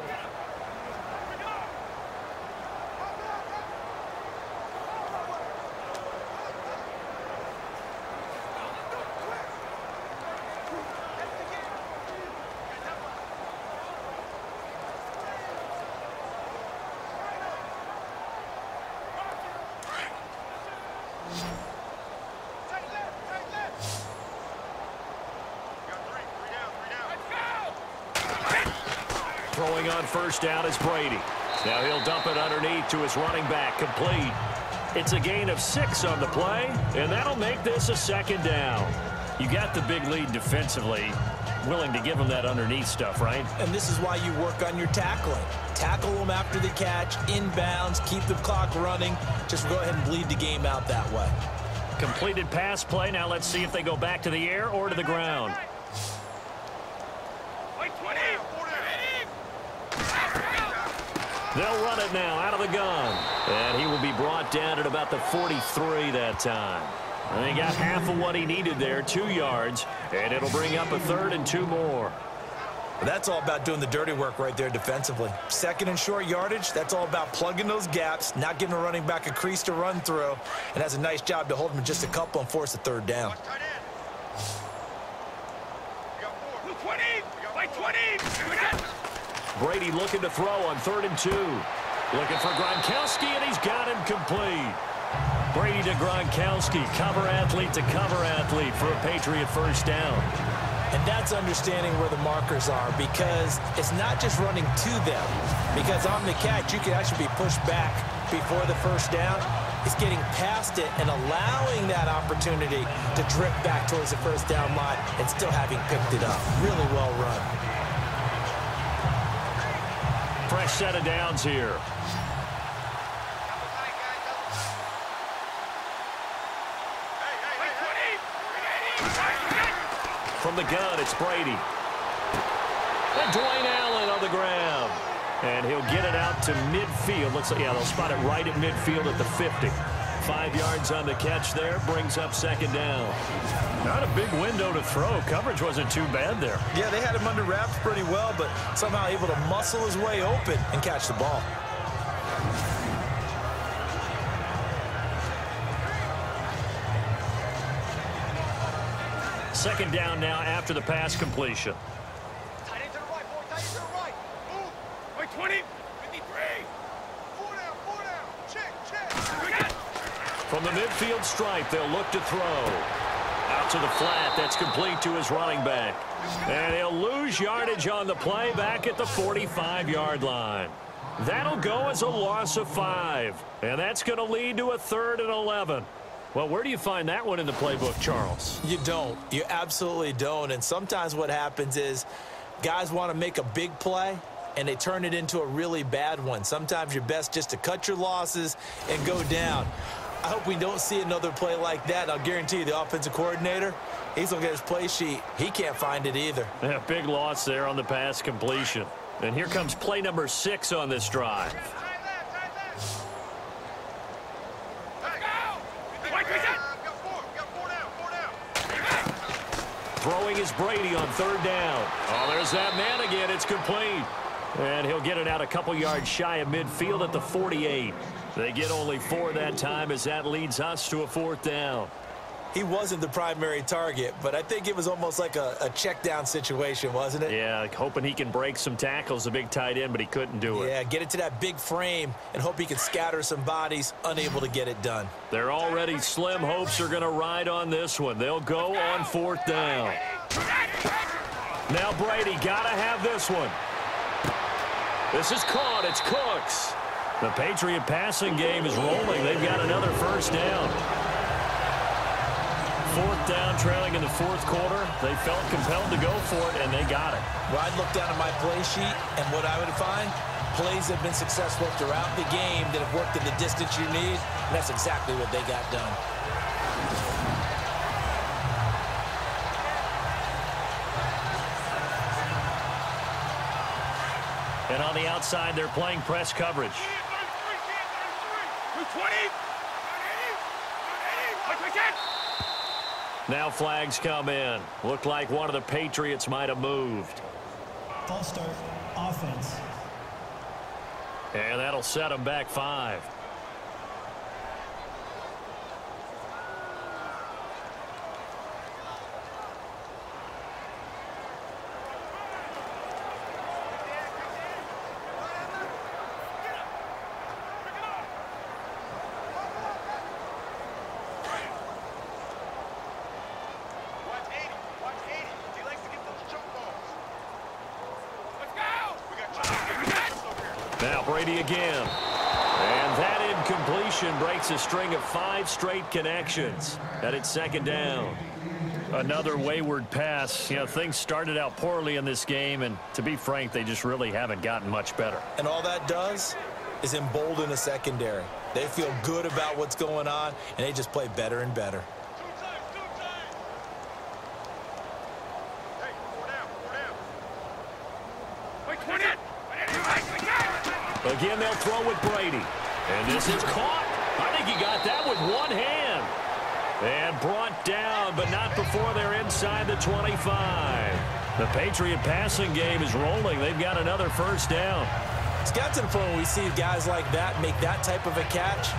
Throwing on first down is Brady. Now he'll dump it underneath to his running back, complete. It's a gain of 6 on the play, and that'll make this a second down. You got the big lead defensively. Willing to give them that underneath stuff, right?
And this is why you work on your tackling. Tackle them after the catch, inbounds, keep the clock running. Just go ahead and bleed the game out that way.
Completed pass play. Now let's see if they go back to the air or to the ground. They'll run it now out of the gun. And he will be brought down at about the 43 that time. And he got half of what he needed there, 2 yards. And it'll bring up a 3rd and 2 more.
That's all about doing the dirty work right there defensively. 2nd and short yardage, that's all about plugging those gaps, not giving a running back a crease to run through, and has a nice job to hold him just a couple and force a 3rd down.
Brady looking to throw on 3rd and 2. Looking for Gronkowski, and he's got him complete. Brady to Gronkowski, cover athlete to cover athlete for a Patriot first down.
And that's understanding where the markers are, because it's not just running to them. Because on the catch, you can actually be pushed back before the first down. It's getting past it and allowing that opportunity to drip back towards the first down line and still having picked it up. Really well run.
Fresh set of downs here. From the gun, it's Brady. And Dwayne Allen on the ground. And he'll get it out to midfield. Looks like, yeah, they'll spot it right at midfield at the 50. 5 yards on the catch there. Brings up second down. Not a big window to throw. Coverage wasn't too bad there.
Yeah, they had him under wraps pretty well, but somehow able to muscle his way open and catch the ball.
Second down now after the pass completion.
Tight end to the right, boy. Tight end to the right. Move. Wait, 20. 53. 4 down, 4 down. Check.
From the midfield stripe, they'll look to throw. Out to the flat. That's complete to his running back. And he'll lose yardage on the play back at the 45-yard line. That'll go as a loss of 5. And that's going to lead to a 3rd and 11. Well, where do you find that one in the playbook, Charles?
You don't. You absolutely don't. And sometimes what happens is guys want to make a big play, and they turn it into a really bad one. Sometimes you're best just to cut your losses and go down. I hope we don't see another play like that. I'll guarantee you the offensive coordinator, he's going to get his play sheet. He can't find it either.
Yeah, big loss there on the pass completion. And here comes play number 6 on this drive. Throwing is Brady on 3rd down. Oh, there's that man again. It's complete. And he'll get it out a couple yards shy of midfield at the 48. They get only 4 that time as that leads us to a 4th down.
He wasn't the primary target, but I think it was almost like a check down situation, wasn't it?
Yeah, hoping he can break some tackles, a big tight end, but he couldn't do it.
Yeah, get it to that big frame and hope he can scatter some bodies, unable to get it done.
Their already slim hopes are going to ride on this one. They'll go on 4th down. Now Brady got to have this one. This is caught. It's Cooks. The Patriot passing game is rolling. They've got another first down. 4th down, trailing in the 4th quarter. They felt compelled to go for it, and they got it.
Well, I'd look down at my play sheet, and what I would find, plays have been successful throughout the game that have worked in the distance you need, and that's exactly what they got done.
And on the outside, they're playing press coverage.
20.
Now flags come in. Looked like one of the Patriots might have moved.
False start, offense.
And that'll set them back 5.
Watch 80. He likes to get those jump balls. Let's go. We got
Now Brady again. And that incompletion breaks a string of 5 straight connections. And it's second down. Another wayward pass. You know, things started out poorly in this game, and to be frank, they just really haven't gotten much better.
And all that does is embolden a secondary. They feel good about what's going on, and they just play better and better.
Again, they'll throw with Brady. And this is caught. I think he got that with one hand. And brought down, but not before they're inside the 25. The Patriot passing game is rolling. They've got another first down.
It's got to the point where we see guys like that make that type of a catch.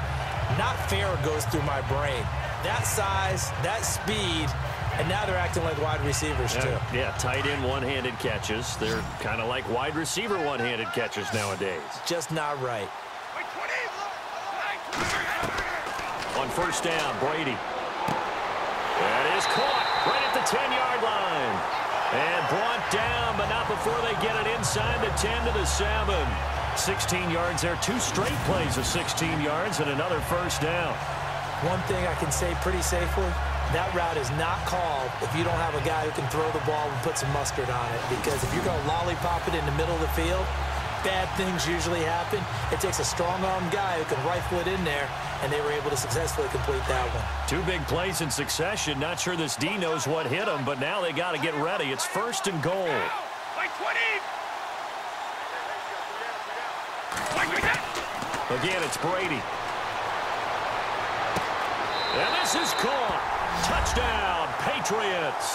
Not fair goes through my brain. That size, that speed, and now they're acting like wide receivers too.
Yeah, tight end one-handed catches. They're kind of like wide receiver one-handed catches nowadays.
Just not right.
On first down, Brady. That is caught right at the 10-yard line. And brought down, but not before they get it inside the 10 to the 7. 16 yards there. 2 straight plays of 16 yards and another first down.
One thing I can say pretty safely, that route is not called if you don't have a guy who can throw the ball and put some mustard on it. Because if you're going to lollipop it in the middle of the field, bad things usually happen. It takes a strong-armed guy who can rifle it in there, and they were able to successfully complete that one.
2 big plays in succession. Not sure this D knows what hit him, but now they got to get ready. It's first and goal. Again, it's Brady. And this is caught. Touchdown, Patriots.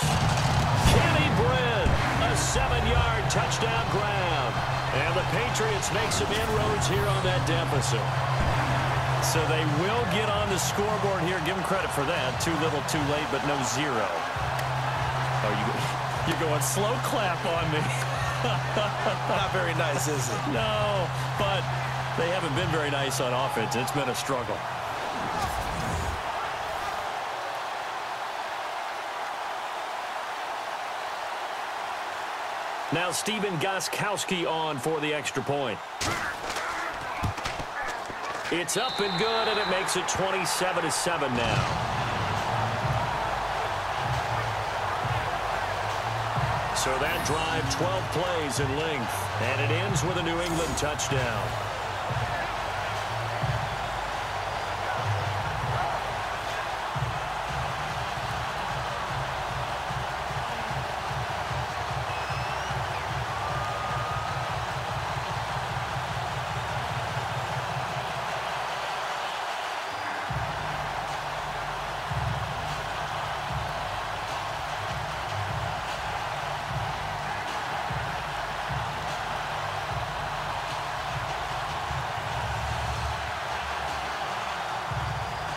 Kenny Britt, a 7-yard touchdown grab. And the Patriots make some inroads here on that deficit. So they will get on the scoreboard here. Give them credit for that. Too little, too late, but no 0. Oh, you're going slow clap on me.
Not very nice, is it?
No, but they haven't been very nice on offense. It's been a struggle. Now Stephen Gostkowski on for the extra point. It's up and good, and it makes it 27-7 now. So that drive, 12 plays in length, and it ends with a New England touchdown.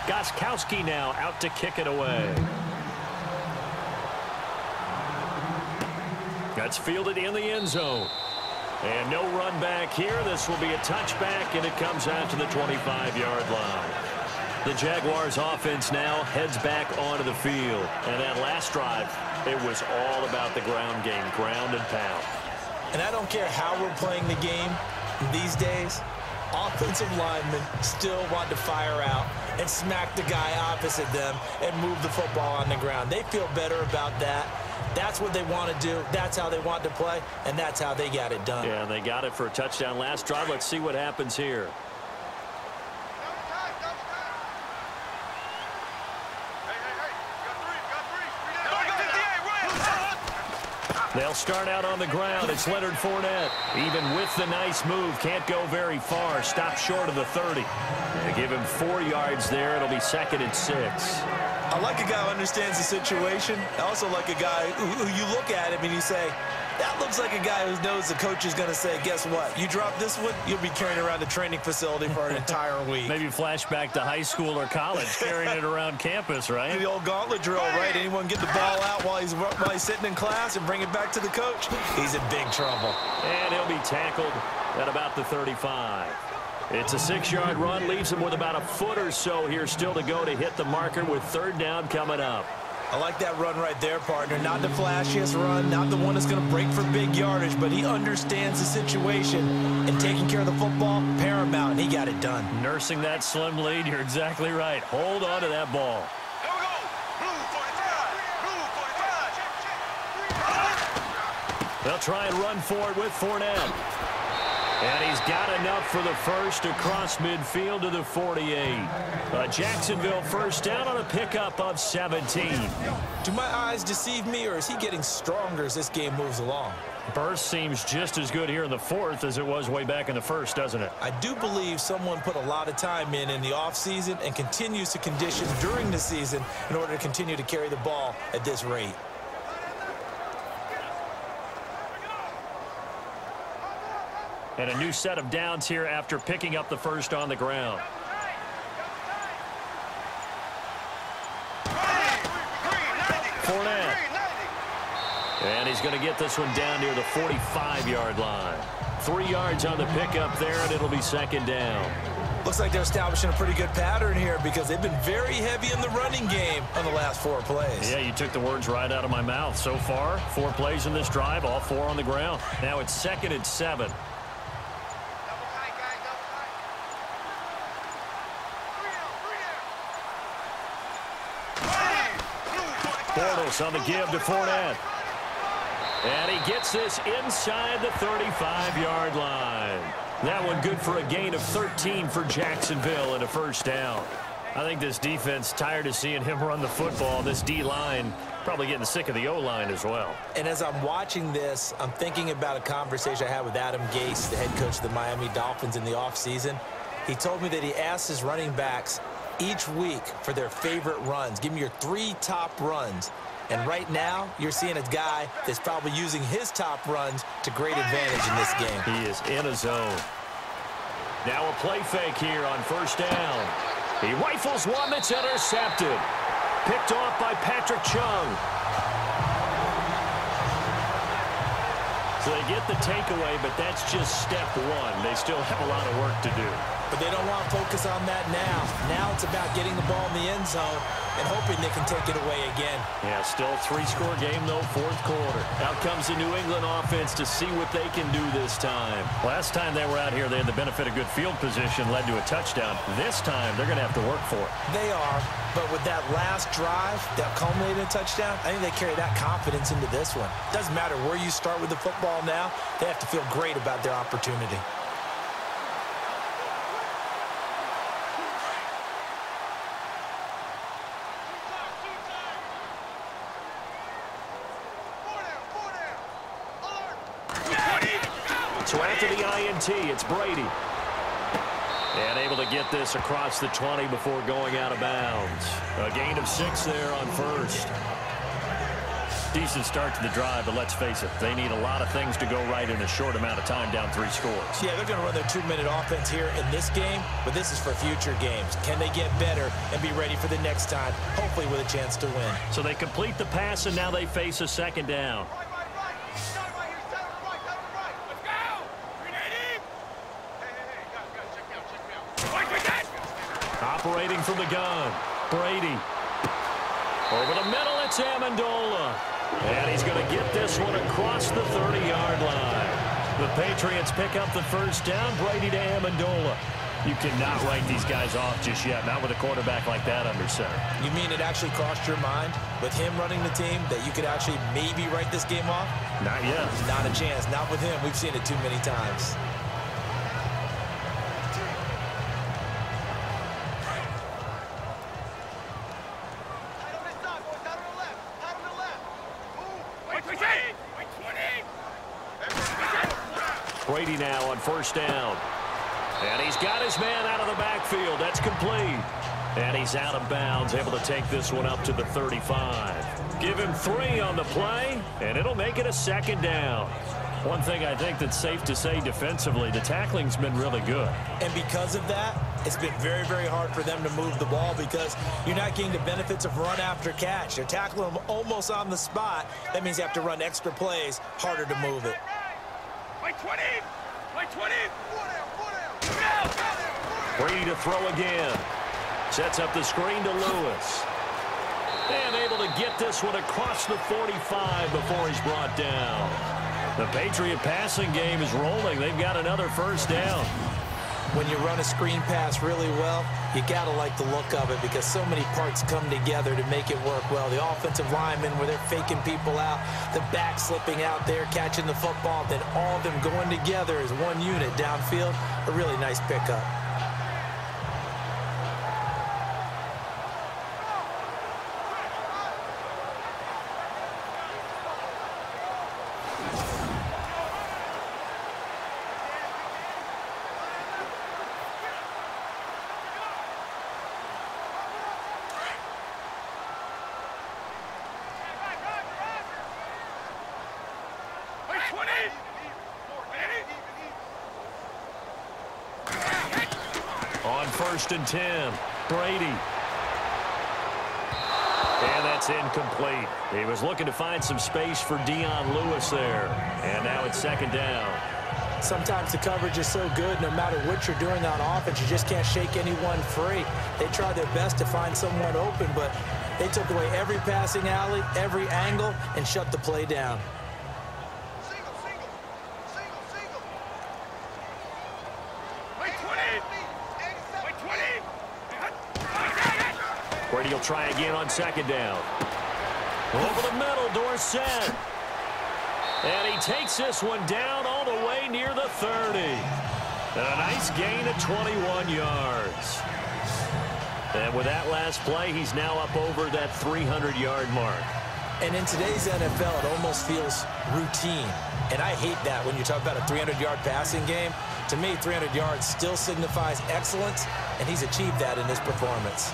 Gostkowski now out to kick it away. That's fielded in the end zone. And no run back here. This will be a touchback, and it comes out to the 25-yard line. The Jaguars offense now heads back onto the field. And that last drive, it was all about the ground game, ground and pound.
And I don't care how we're playing the game these days, offensive linemen still want to fire out and smack the guy opposite them and move the football on the ground. They feel better about that. That's what they want to do. That's how they want to play, and that's how they got it done.
Yeah, and they got it for a touchdown last drive. Let's see what happens here. They'll start out on the ground. It's Leonard Fournette. Even with the nice move, can't go very far. Stop short of the 30. They give him 4 yards there. It'll be 2nd and 6.
I like a guy who understands the situation. I also like a guy who you look at him and you say, that looks like a guy who knows the coach is going to say, guess what? You drop this one, you'll be carrying around the training facility for an entire week.
Maybe flashback to high school or college, carrying it around campus, right?
The old gauntlet drill, right? Anyone get the ball out while he's sitting in class and bring it back to the coach? He's in big trouble.
And he'll be tackled at about the 35. It's a 6-yard run, leaves him with about a foot or so here still to go to hit the marker with 3rd down coming up.
I like that run right there, partner. Not the flashiest run, not the one that's going to break for big yardage, but he understands the situation, and taking care of the football, paramount, and he got it done.
Nursing that slim lead, you're exactly right. Hold on to that ball.
Here we go. Blue 45. Blue 45.
They'll try and run for it with Fournette. And he's got enough for the first across midfield to the 48. A Jacksonville first down on a pickup of 17.
Do my eyes deceive me, or is he getting stronger as this game moves along?
Burst seems just as good here in the fourth as it was way back in the first, doesn't it?
I do believe someone put a lot of time in the offseason and continues to condition during the season in order to continue to carry the ball at this rate.
And a new set of downs here after picking up the first on the ground. Fournette. And he's going to get this one down near the 45-yard line. 3 yards on the pickup there, and it'll be second down.
Looks like they're establishing a pretty good pattern here because they've been very heavy in the running game on the last 4 plays.
Yeah, you took the words right out of my mouth. So far, 4 plays in this drive, all 4 on the ground. Now it's 2nd and 7. Bortles on the give to Fournette. And he gets this inside the 35-yard line. That one good for a gain of 13 for Jacksonville and a first down. I think this defense tired of seeing him run the football. This D-line probably getting sick of the O-line as well.
And as I'm watching this, I'm thinking about a conversation I had with Adam Gase, the head coach of the Miami Dolphins in the offseason. He told me that he asked his running backs each week for their favorite runs. Give me your 3 top runs. And right now, you're seeing a guy that's probably using his top runs to great advantage in this game.
He is in a zone. Now a play fake here on first down. He rifles one that's intercepted. Picked off by Patrick Chung. So they get the takeaway, but that's just step 1. They still have a lot of work to do.
But they don't want to focus on that now. Now it's about getting the ball in the end zone and hoping they can take it away again.
Yeah, still a 3-score game, though, 4th quarter. Out comes the New England offense to see what they can do this time. Last time they were out here, they had the benefit of good field position, led to a touchdown. This time, they're going to have to work for it.
They are, but with that last drive that culminated in a touchdown, I think they carry that confidence into this one. Doesn't matter where you start with the football now, they have to feel great about their opportunity.
So after the INT, it's Brady. And able to get this across the 20 before going out of bounds. A gain of 6 there on first. Decent start to the drive, but let's face it, they need a lot of things to go right in a short amount of time, down 3 scores.
Yeah, they're going to run their 2-minute offense here in this game, but this is for future games. Can they get better and be ready for the next time, hopefully with a chance to win?
So they complete the pass, and now they face a second down. Operating from the gun, Brady. Over the middle, it's Amendola. And he's going to get this one across the 30-yard line. The Patriots pick up the first down. Brady to Amendola. You cannot write these guys off just yet, not with a quarterback like that under center.
You mean it actually crossed your mind with him running the team that you could actually maybe write this game off?
Not yet.
Not a chance. Not with him. We've seen it too many times.
Brady now on first down. And he's got his man out of the backfield. That's complete. And he's out of bounds, able to take this one up to the 35. Give him 3 on the play, and it'll make it a second down. One thing I think that's safe to say defensively, the tackling's been really good.
And because of that, it's been very, very hard for them to move the ball because you're not getting the benefits of run after catch. They're tackling them almost on the spot. That means they have to run extra plays, harder to move it.
Like 20! Like 20!
Brady to throw again. Sets up the screen to Lewis. And able to get this one across the 45 before he's brought down. The Patriot passing game is rolling. They've got another first down.
When you run a screen pass really well, you got to like the look of it because so many parts come together to make it work well. The offensive linemen, where they're faking people out, the back slipping out there, catching the football, then all of them going together as one unit downfield. A really nice pickup.
On 1st and 10, Brady. And that's incomplete. He was looking to find some space for Dion Lewis there. And now it's 2nd down.
Sometimes the coverage is so good, no matter what you're doing on offense, you just can't shake anyone free. They try their best to find someone open, but they took away every passing alley, every angle, and shut the play down.
Brady will try again on 2nd down. Over the middle, Dorsett. And he takes this one down all the way near the 30. And a nice gain of 21 yards. And with that last play, he's now up over that 300-yard mark.
And in today's NFL, it almost feels routine. And I hate that when you talk about a 300-yard passing game. To me, 300 yards still signifies excellence, and he's achieved that in his performance.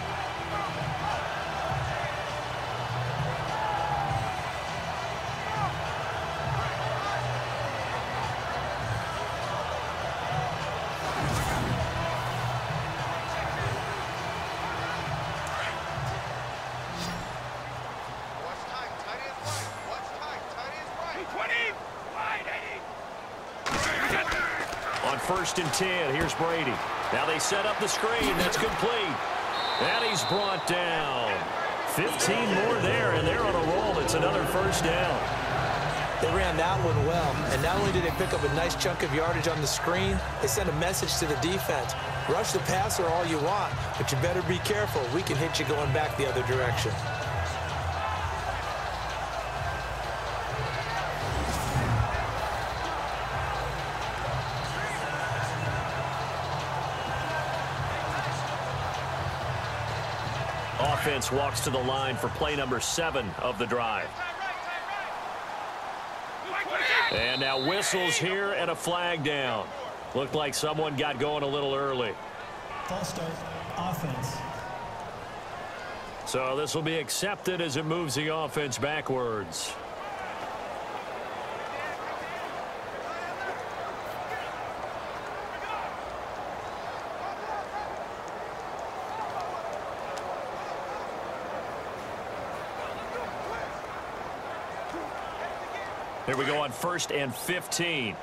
On 1st and 10, here's Brady. Now they set up the screen. That's complete. And he's brought down. 15 more there, and they're on a roll. It's another 1st down.
They ran that one well, and not only did they pick up a nice chunk of yardage on the screen, they sent a message to the defense. Rush the passer all you want, but you better be careful. We can hit you going back the other direction.
Offense walks to the line for play number 7 of the drive. And now whistles here and a flag down. Looked like someone got going a little early.
False start, offense.
So this will be accepted as it moves the offense backwards. Here we go on 1st and 15.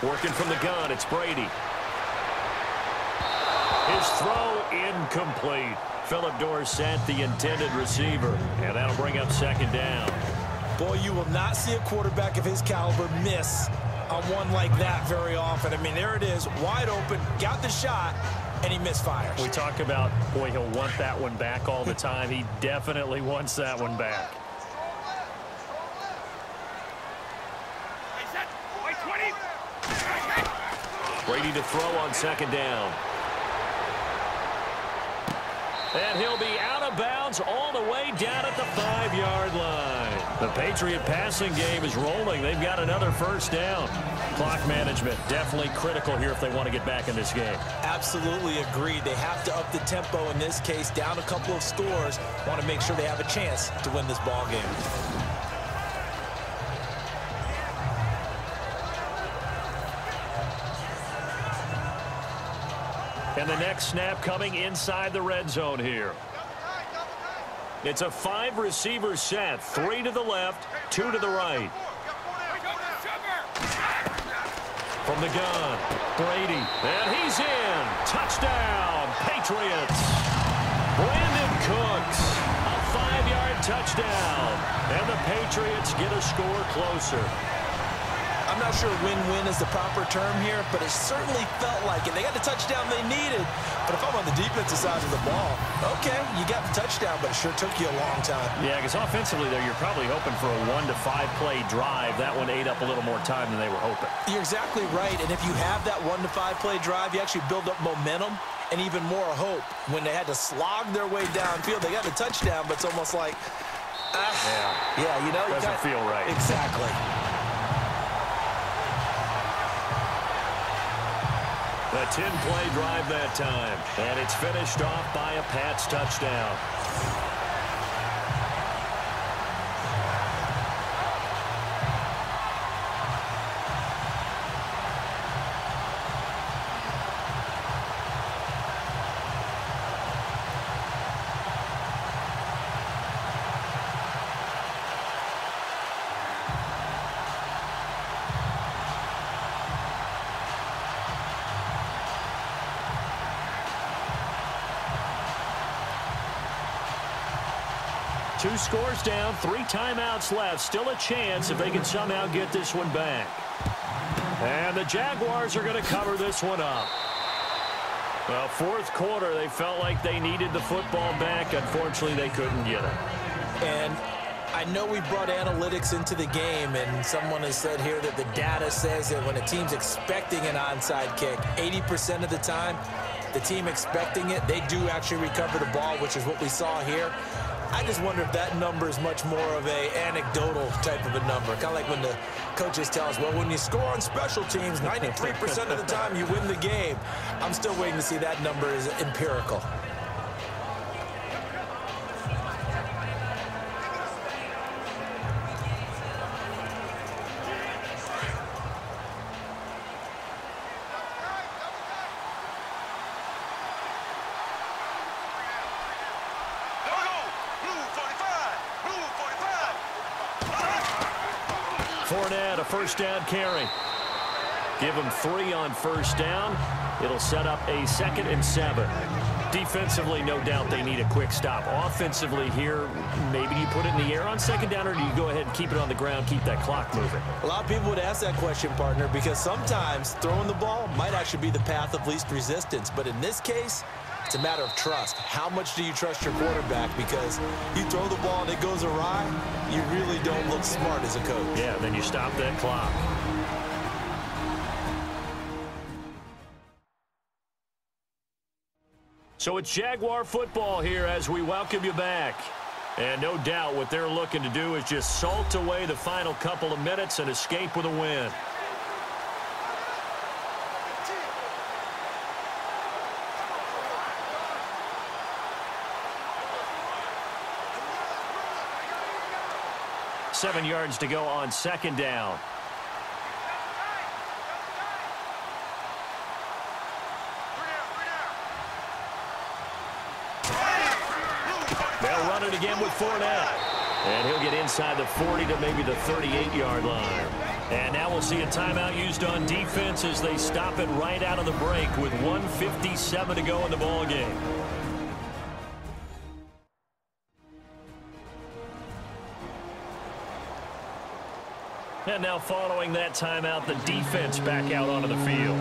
Working from the gun, it's Brady. His throw incomplete. Philip Dorsett, the intended receiver. And that'll bring up 2nd down.
Boy, you will not see a quarterback of his caliber miss on one like that very often. I mean, there it is, wide open, got the shot, and he misfires.
We talk about, boy, he'll want that one back all the time. He definitely wants that one back. Brady to throw on 2nd down. And he'll be out of bounds all the way down at the 5-yard line. The Patriot passing game is rolling. They've got another 1st down. Clock management definitely critical here if they want to get back in this game.
Absolutely agreed. They have to up the tempo in this case, down a couple of scores. Want to make sure they have a chance to win this ball game.
And the next snap coming inside the red zone here. It's a 5-receiver set. 3 to the left, 2 to the right. From the gun, Brady, and he's in. Touchdown, Patriots. Brandon Cooks, a 5-yard touchdown, and the Patriots get a score closer.
I'm not sure win-win is the proper term here, but it certainly felt like it. They got the touchdown they needed, but if I'm on the defensive side of the ball, okay, you got the touchdown, but it sure took you a long time.
Yeah, because offensively there, you're probably hoping for a 1 to 5 play drive. That one ate up a little more time than they were hoping.
You're exactly right, and if you have that 1 to 5 play drive, you actually build up momentum and even more hope. When they had to slog their way downfield, they got the touchdown, but it's almost like, yeah, you know,
doesn't feel right.
Exactly.
A 10-play drive that time, and it's finished off by a Pats touchdown. Two scores down, 3 timeouts left. Still a chance if they can somehow get this one back. And the Jaguars are going to cover this one up. Well, fourth quarter, they felt like they needed the football back. Unfortunately, they couldn't get it.
And I know we brought analytics into the game, and someone has said here that the data says that when a team's expecting an onside kick, 80% of the time, the team expecting it, they do actually recover the ball, which is what we saw here. I just wonder if that number is much more of a anecdotal type of a number. Kind of like when the coaches tell us, well, when you score on special teams, 93% of the time you win the game. I'm still waiting to see that number is empirical.
Fournette, a first down carry. Give them 3 on first down. It'll set up a 2nd and 7. Defensively, no doubt they need a quick stop. Offensively here, maybe you put it in the air on 2nd down, or do you go ahead and keep it on the ground, keep that clock moving?
A lot of people would ask that question, partner, because sometimes throwing the ball might actually be the path of least resistance. But in this case, it's a matter of trust. How much do you trust your quarterback? Because you throw the ball and it goes awry, you really don't look smart as a coach.
Yeah, then you stop that clock. So it's Jaguar football here as we welcome you back. And no doubt what they're looking to do is just salt away the final couple of minutes and escape with a win. Seven yards to go on 2nd down. They'll run it again with Fournette. And he'll get inside the 40 to maybe the 38-yard line. And now we'll see a timeout used on defense as they stop it right out of the break with 1:57 to go in the ballgame. And now following that timeout, the defense back out onto the field.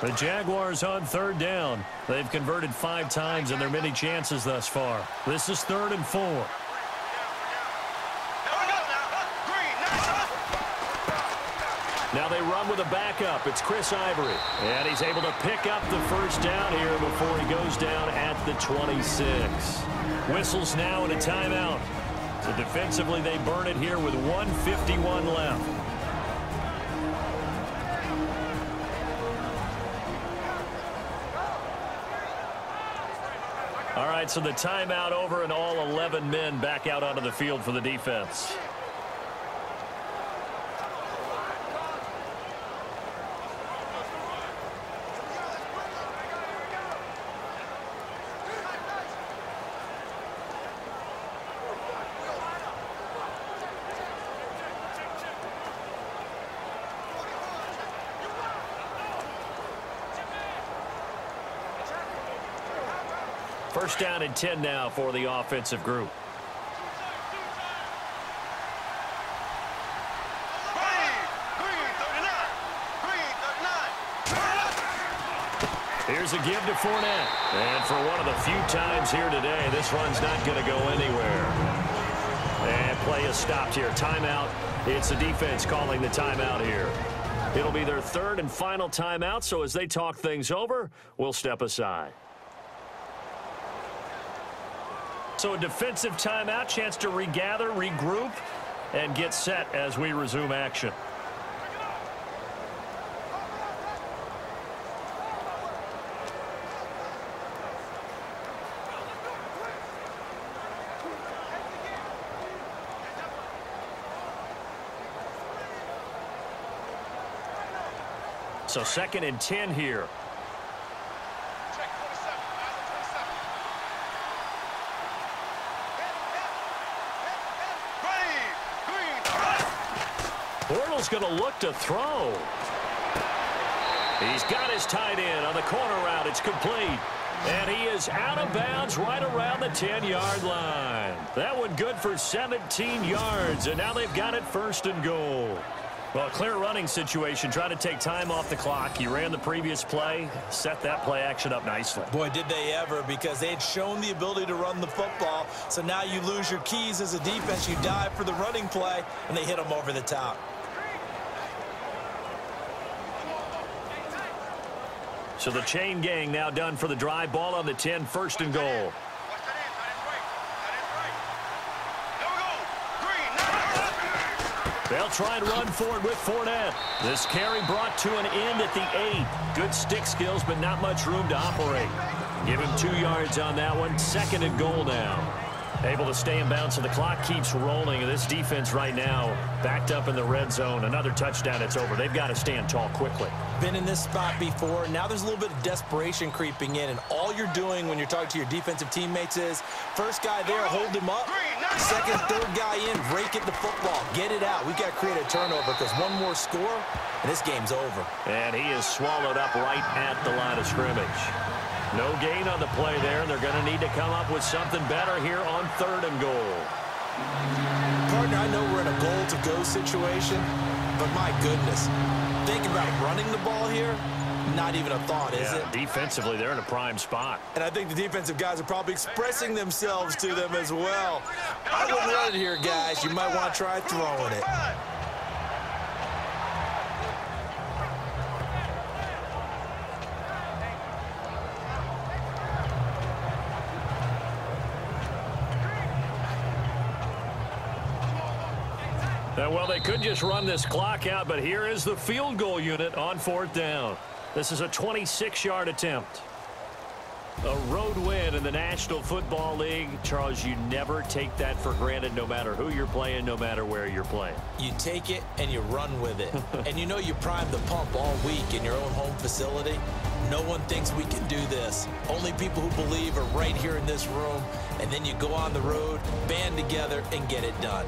The Jaguars on 3rd down. They've converted 5 times in their many chances thus far. This is 3rd and 4. Now they run with a backup. It's Chris Ivory. And he's able to pick up the first down here before he goes down at the 26. Whistles now and a timeout. So defensively they burn it here with 1:51 left. All right, so the timeout over and all 11 men back out onto the field for the defense. First down and 10 now for the offensive group. Here's a give to Fournette. And for one of the few times here today, this run's not going to go anywhere. And play is stopped here. Timeout. It's the defense calling the timeout here. It'll be their third and final timeout, so as they talk things over, we'll step aside. So a defensive timeout, chance to regather, regroup, and get set as we resume action. So second and 10 here.
Check 27.
Bortles going to look to throw. He's got his tight end on the corner route. It's complete. And he is out of bounds right around the 10-yard line. That one good for 17 yards, and now they've got it first and goal. Well, clear running situation. Try to take time off the clock. You ran the previous play, set that play action up nicely.
Boy, did they ever, because they had shown the ability to run the football. So now you lose your keys as a defense. You dive for the running play, and they hit them over the top.
So the chain gang now done for the drive. Ball on the 10, first and goal. They'll try and run for it with Fournette. This carry brought to an end at the 8. Good stick skills, but not much room to operate. Give him 2 yards on that one. Second and goal now. Able to stay in bounds, so the clock keeps rolling. And this defense right now backed up in the red zone. Another touchdown, it's over. They've got to stand tall quickly.
Been in this spot before. Now there's a little bit of desperation creeping in. And all you're doing when you're talking to your defensive teammates is, first guy there, hold him up. Second, third guy in, break it the football. Get it out. We've got to create a turnover, because one more score, and this game's over.
And he is swallowed up right at the line of scrimmage. No gain on the play there, and they're going to need to come up with something better here on third and goal.
Partner, I know we're in a goal-to-go situation, but my goodness, think about running the ball here. Not even a thought, is it?
Defensively, they're in a prime spot.
And I think the defensive guys are probably expressing themselves to them as well. I wouldn't run it here, guys. You might want to try throwing it.
Well, they could just run this clock out, but here is the field goal unit on fourth down. This is a 26-yard attempt. A road win in the National Football League. Charles, you never take that for granted, no matter who you're playing, no matter where you're playing.
You take it and you run with it. And you know you primed the pump all week in your own home facility. No one thinks we can do this. Only people who believe are right here in this room. And then you go on the road, band together, and get it done.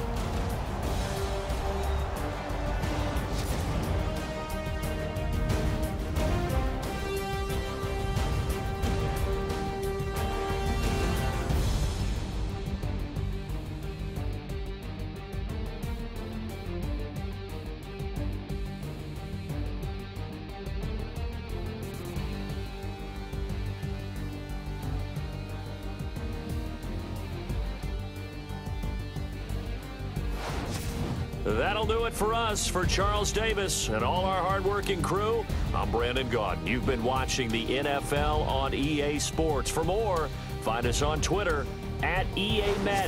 That'll do it for us. For Charles Davis and all our hardworking crew, I'm Brandon Gaudin. You've been watching the NFL on EA Sports. For more, find us on Twitter @EA Madden.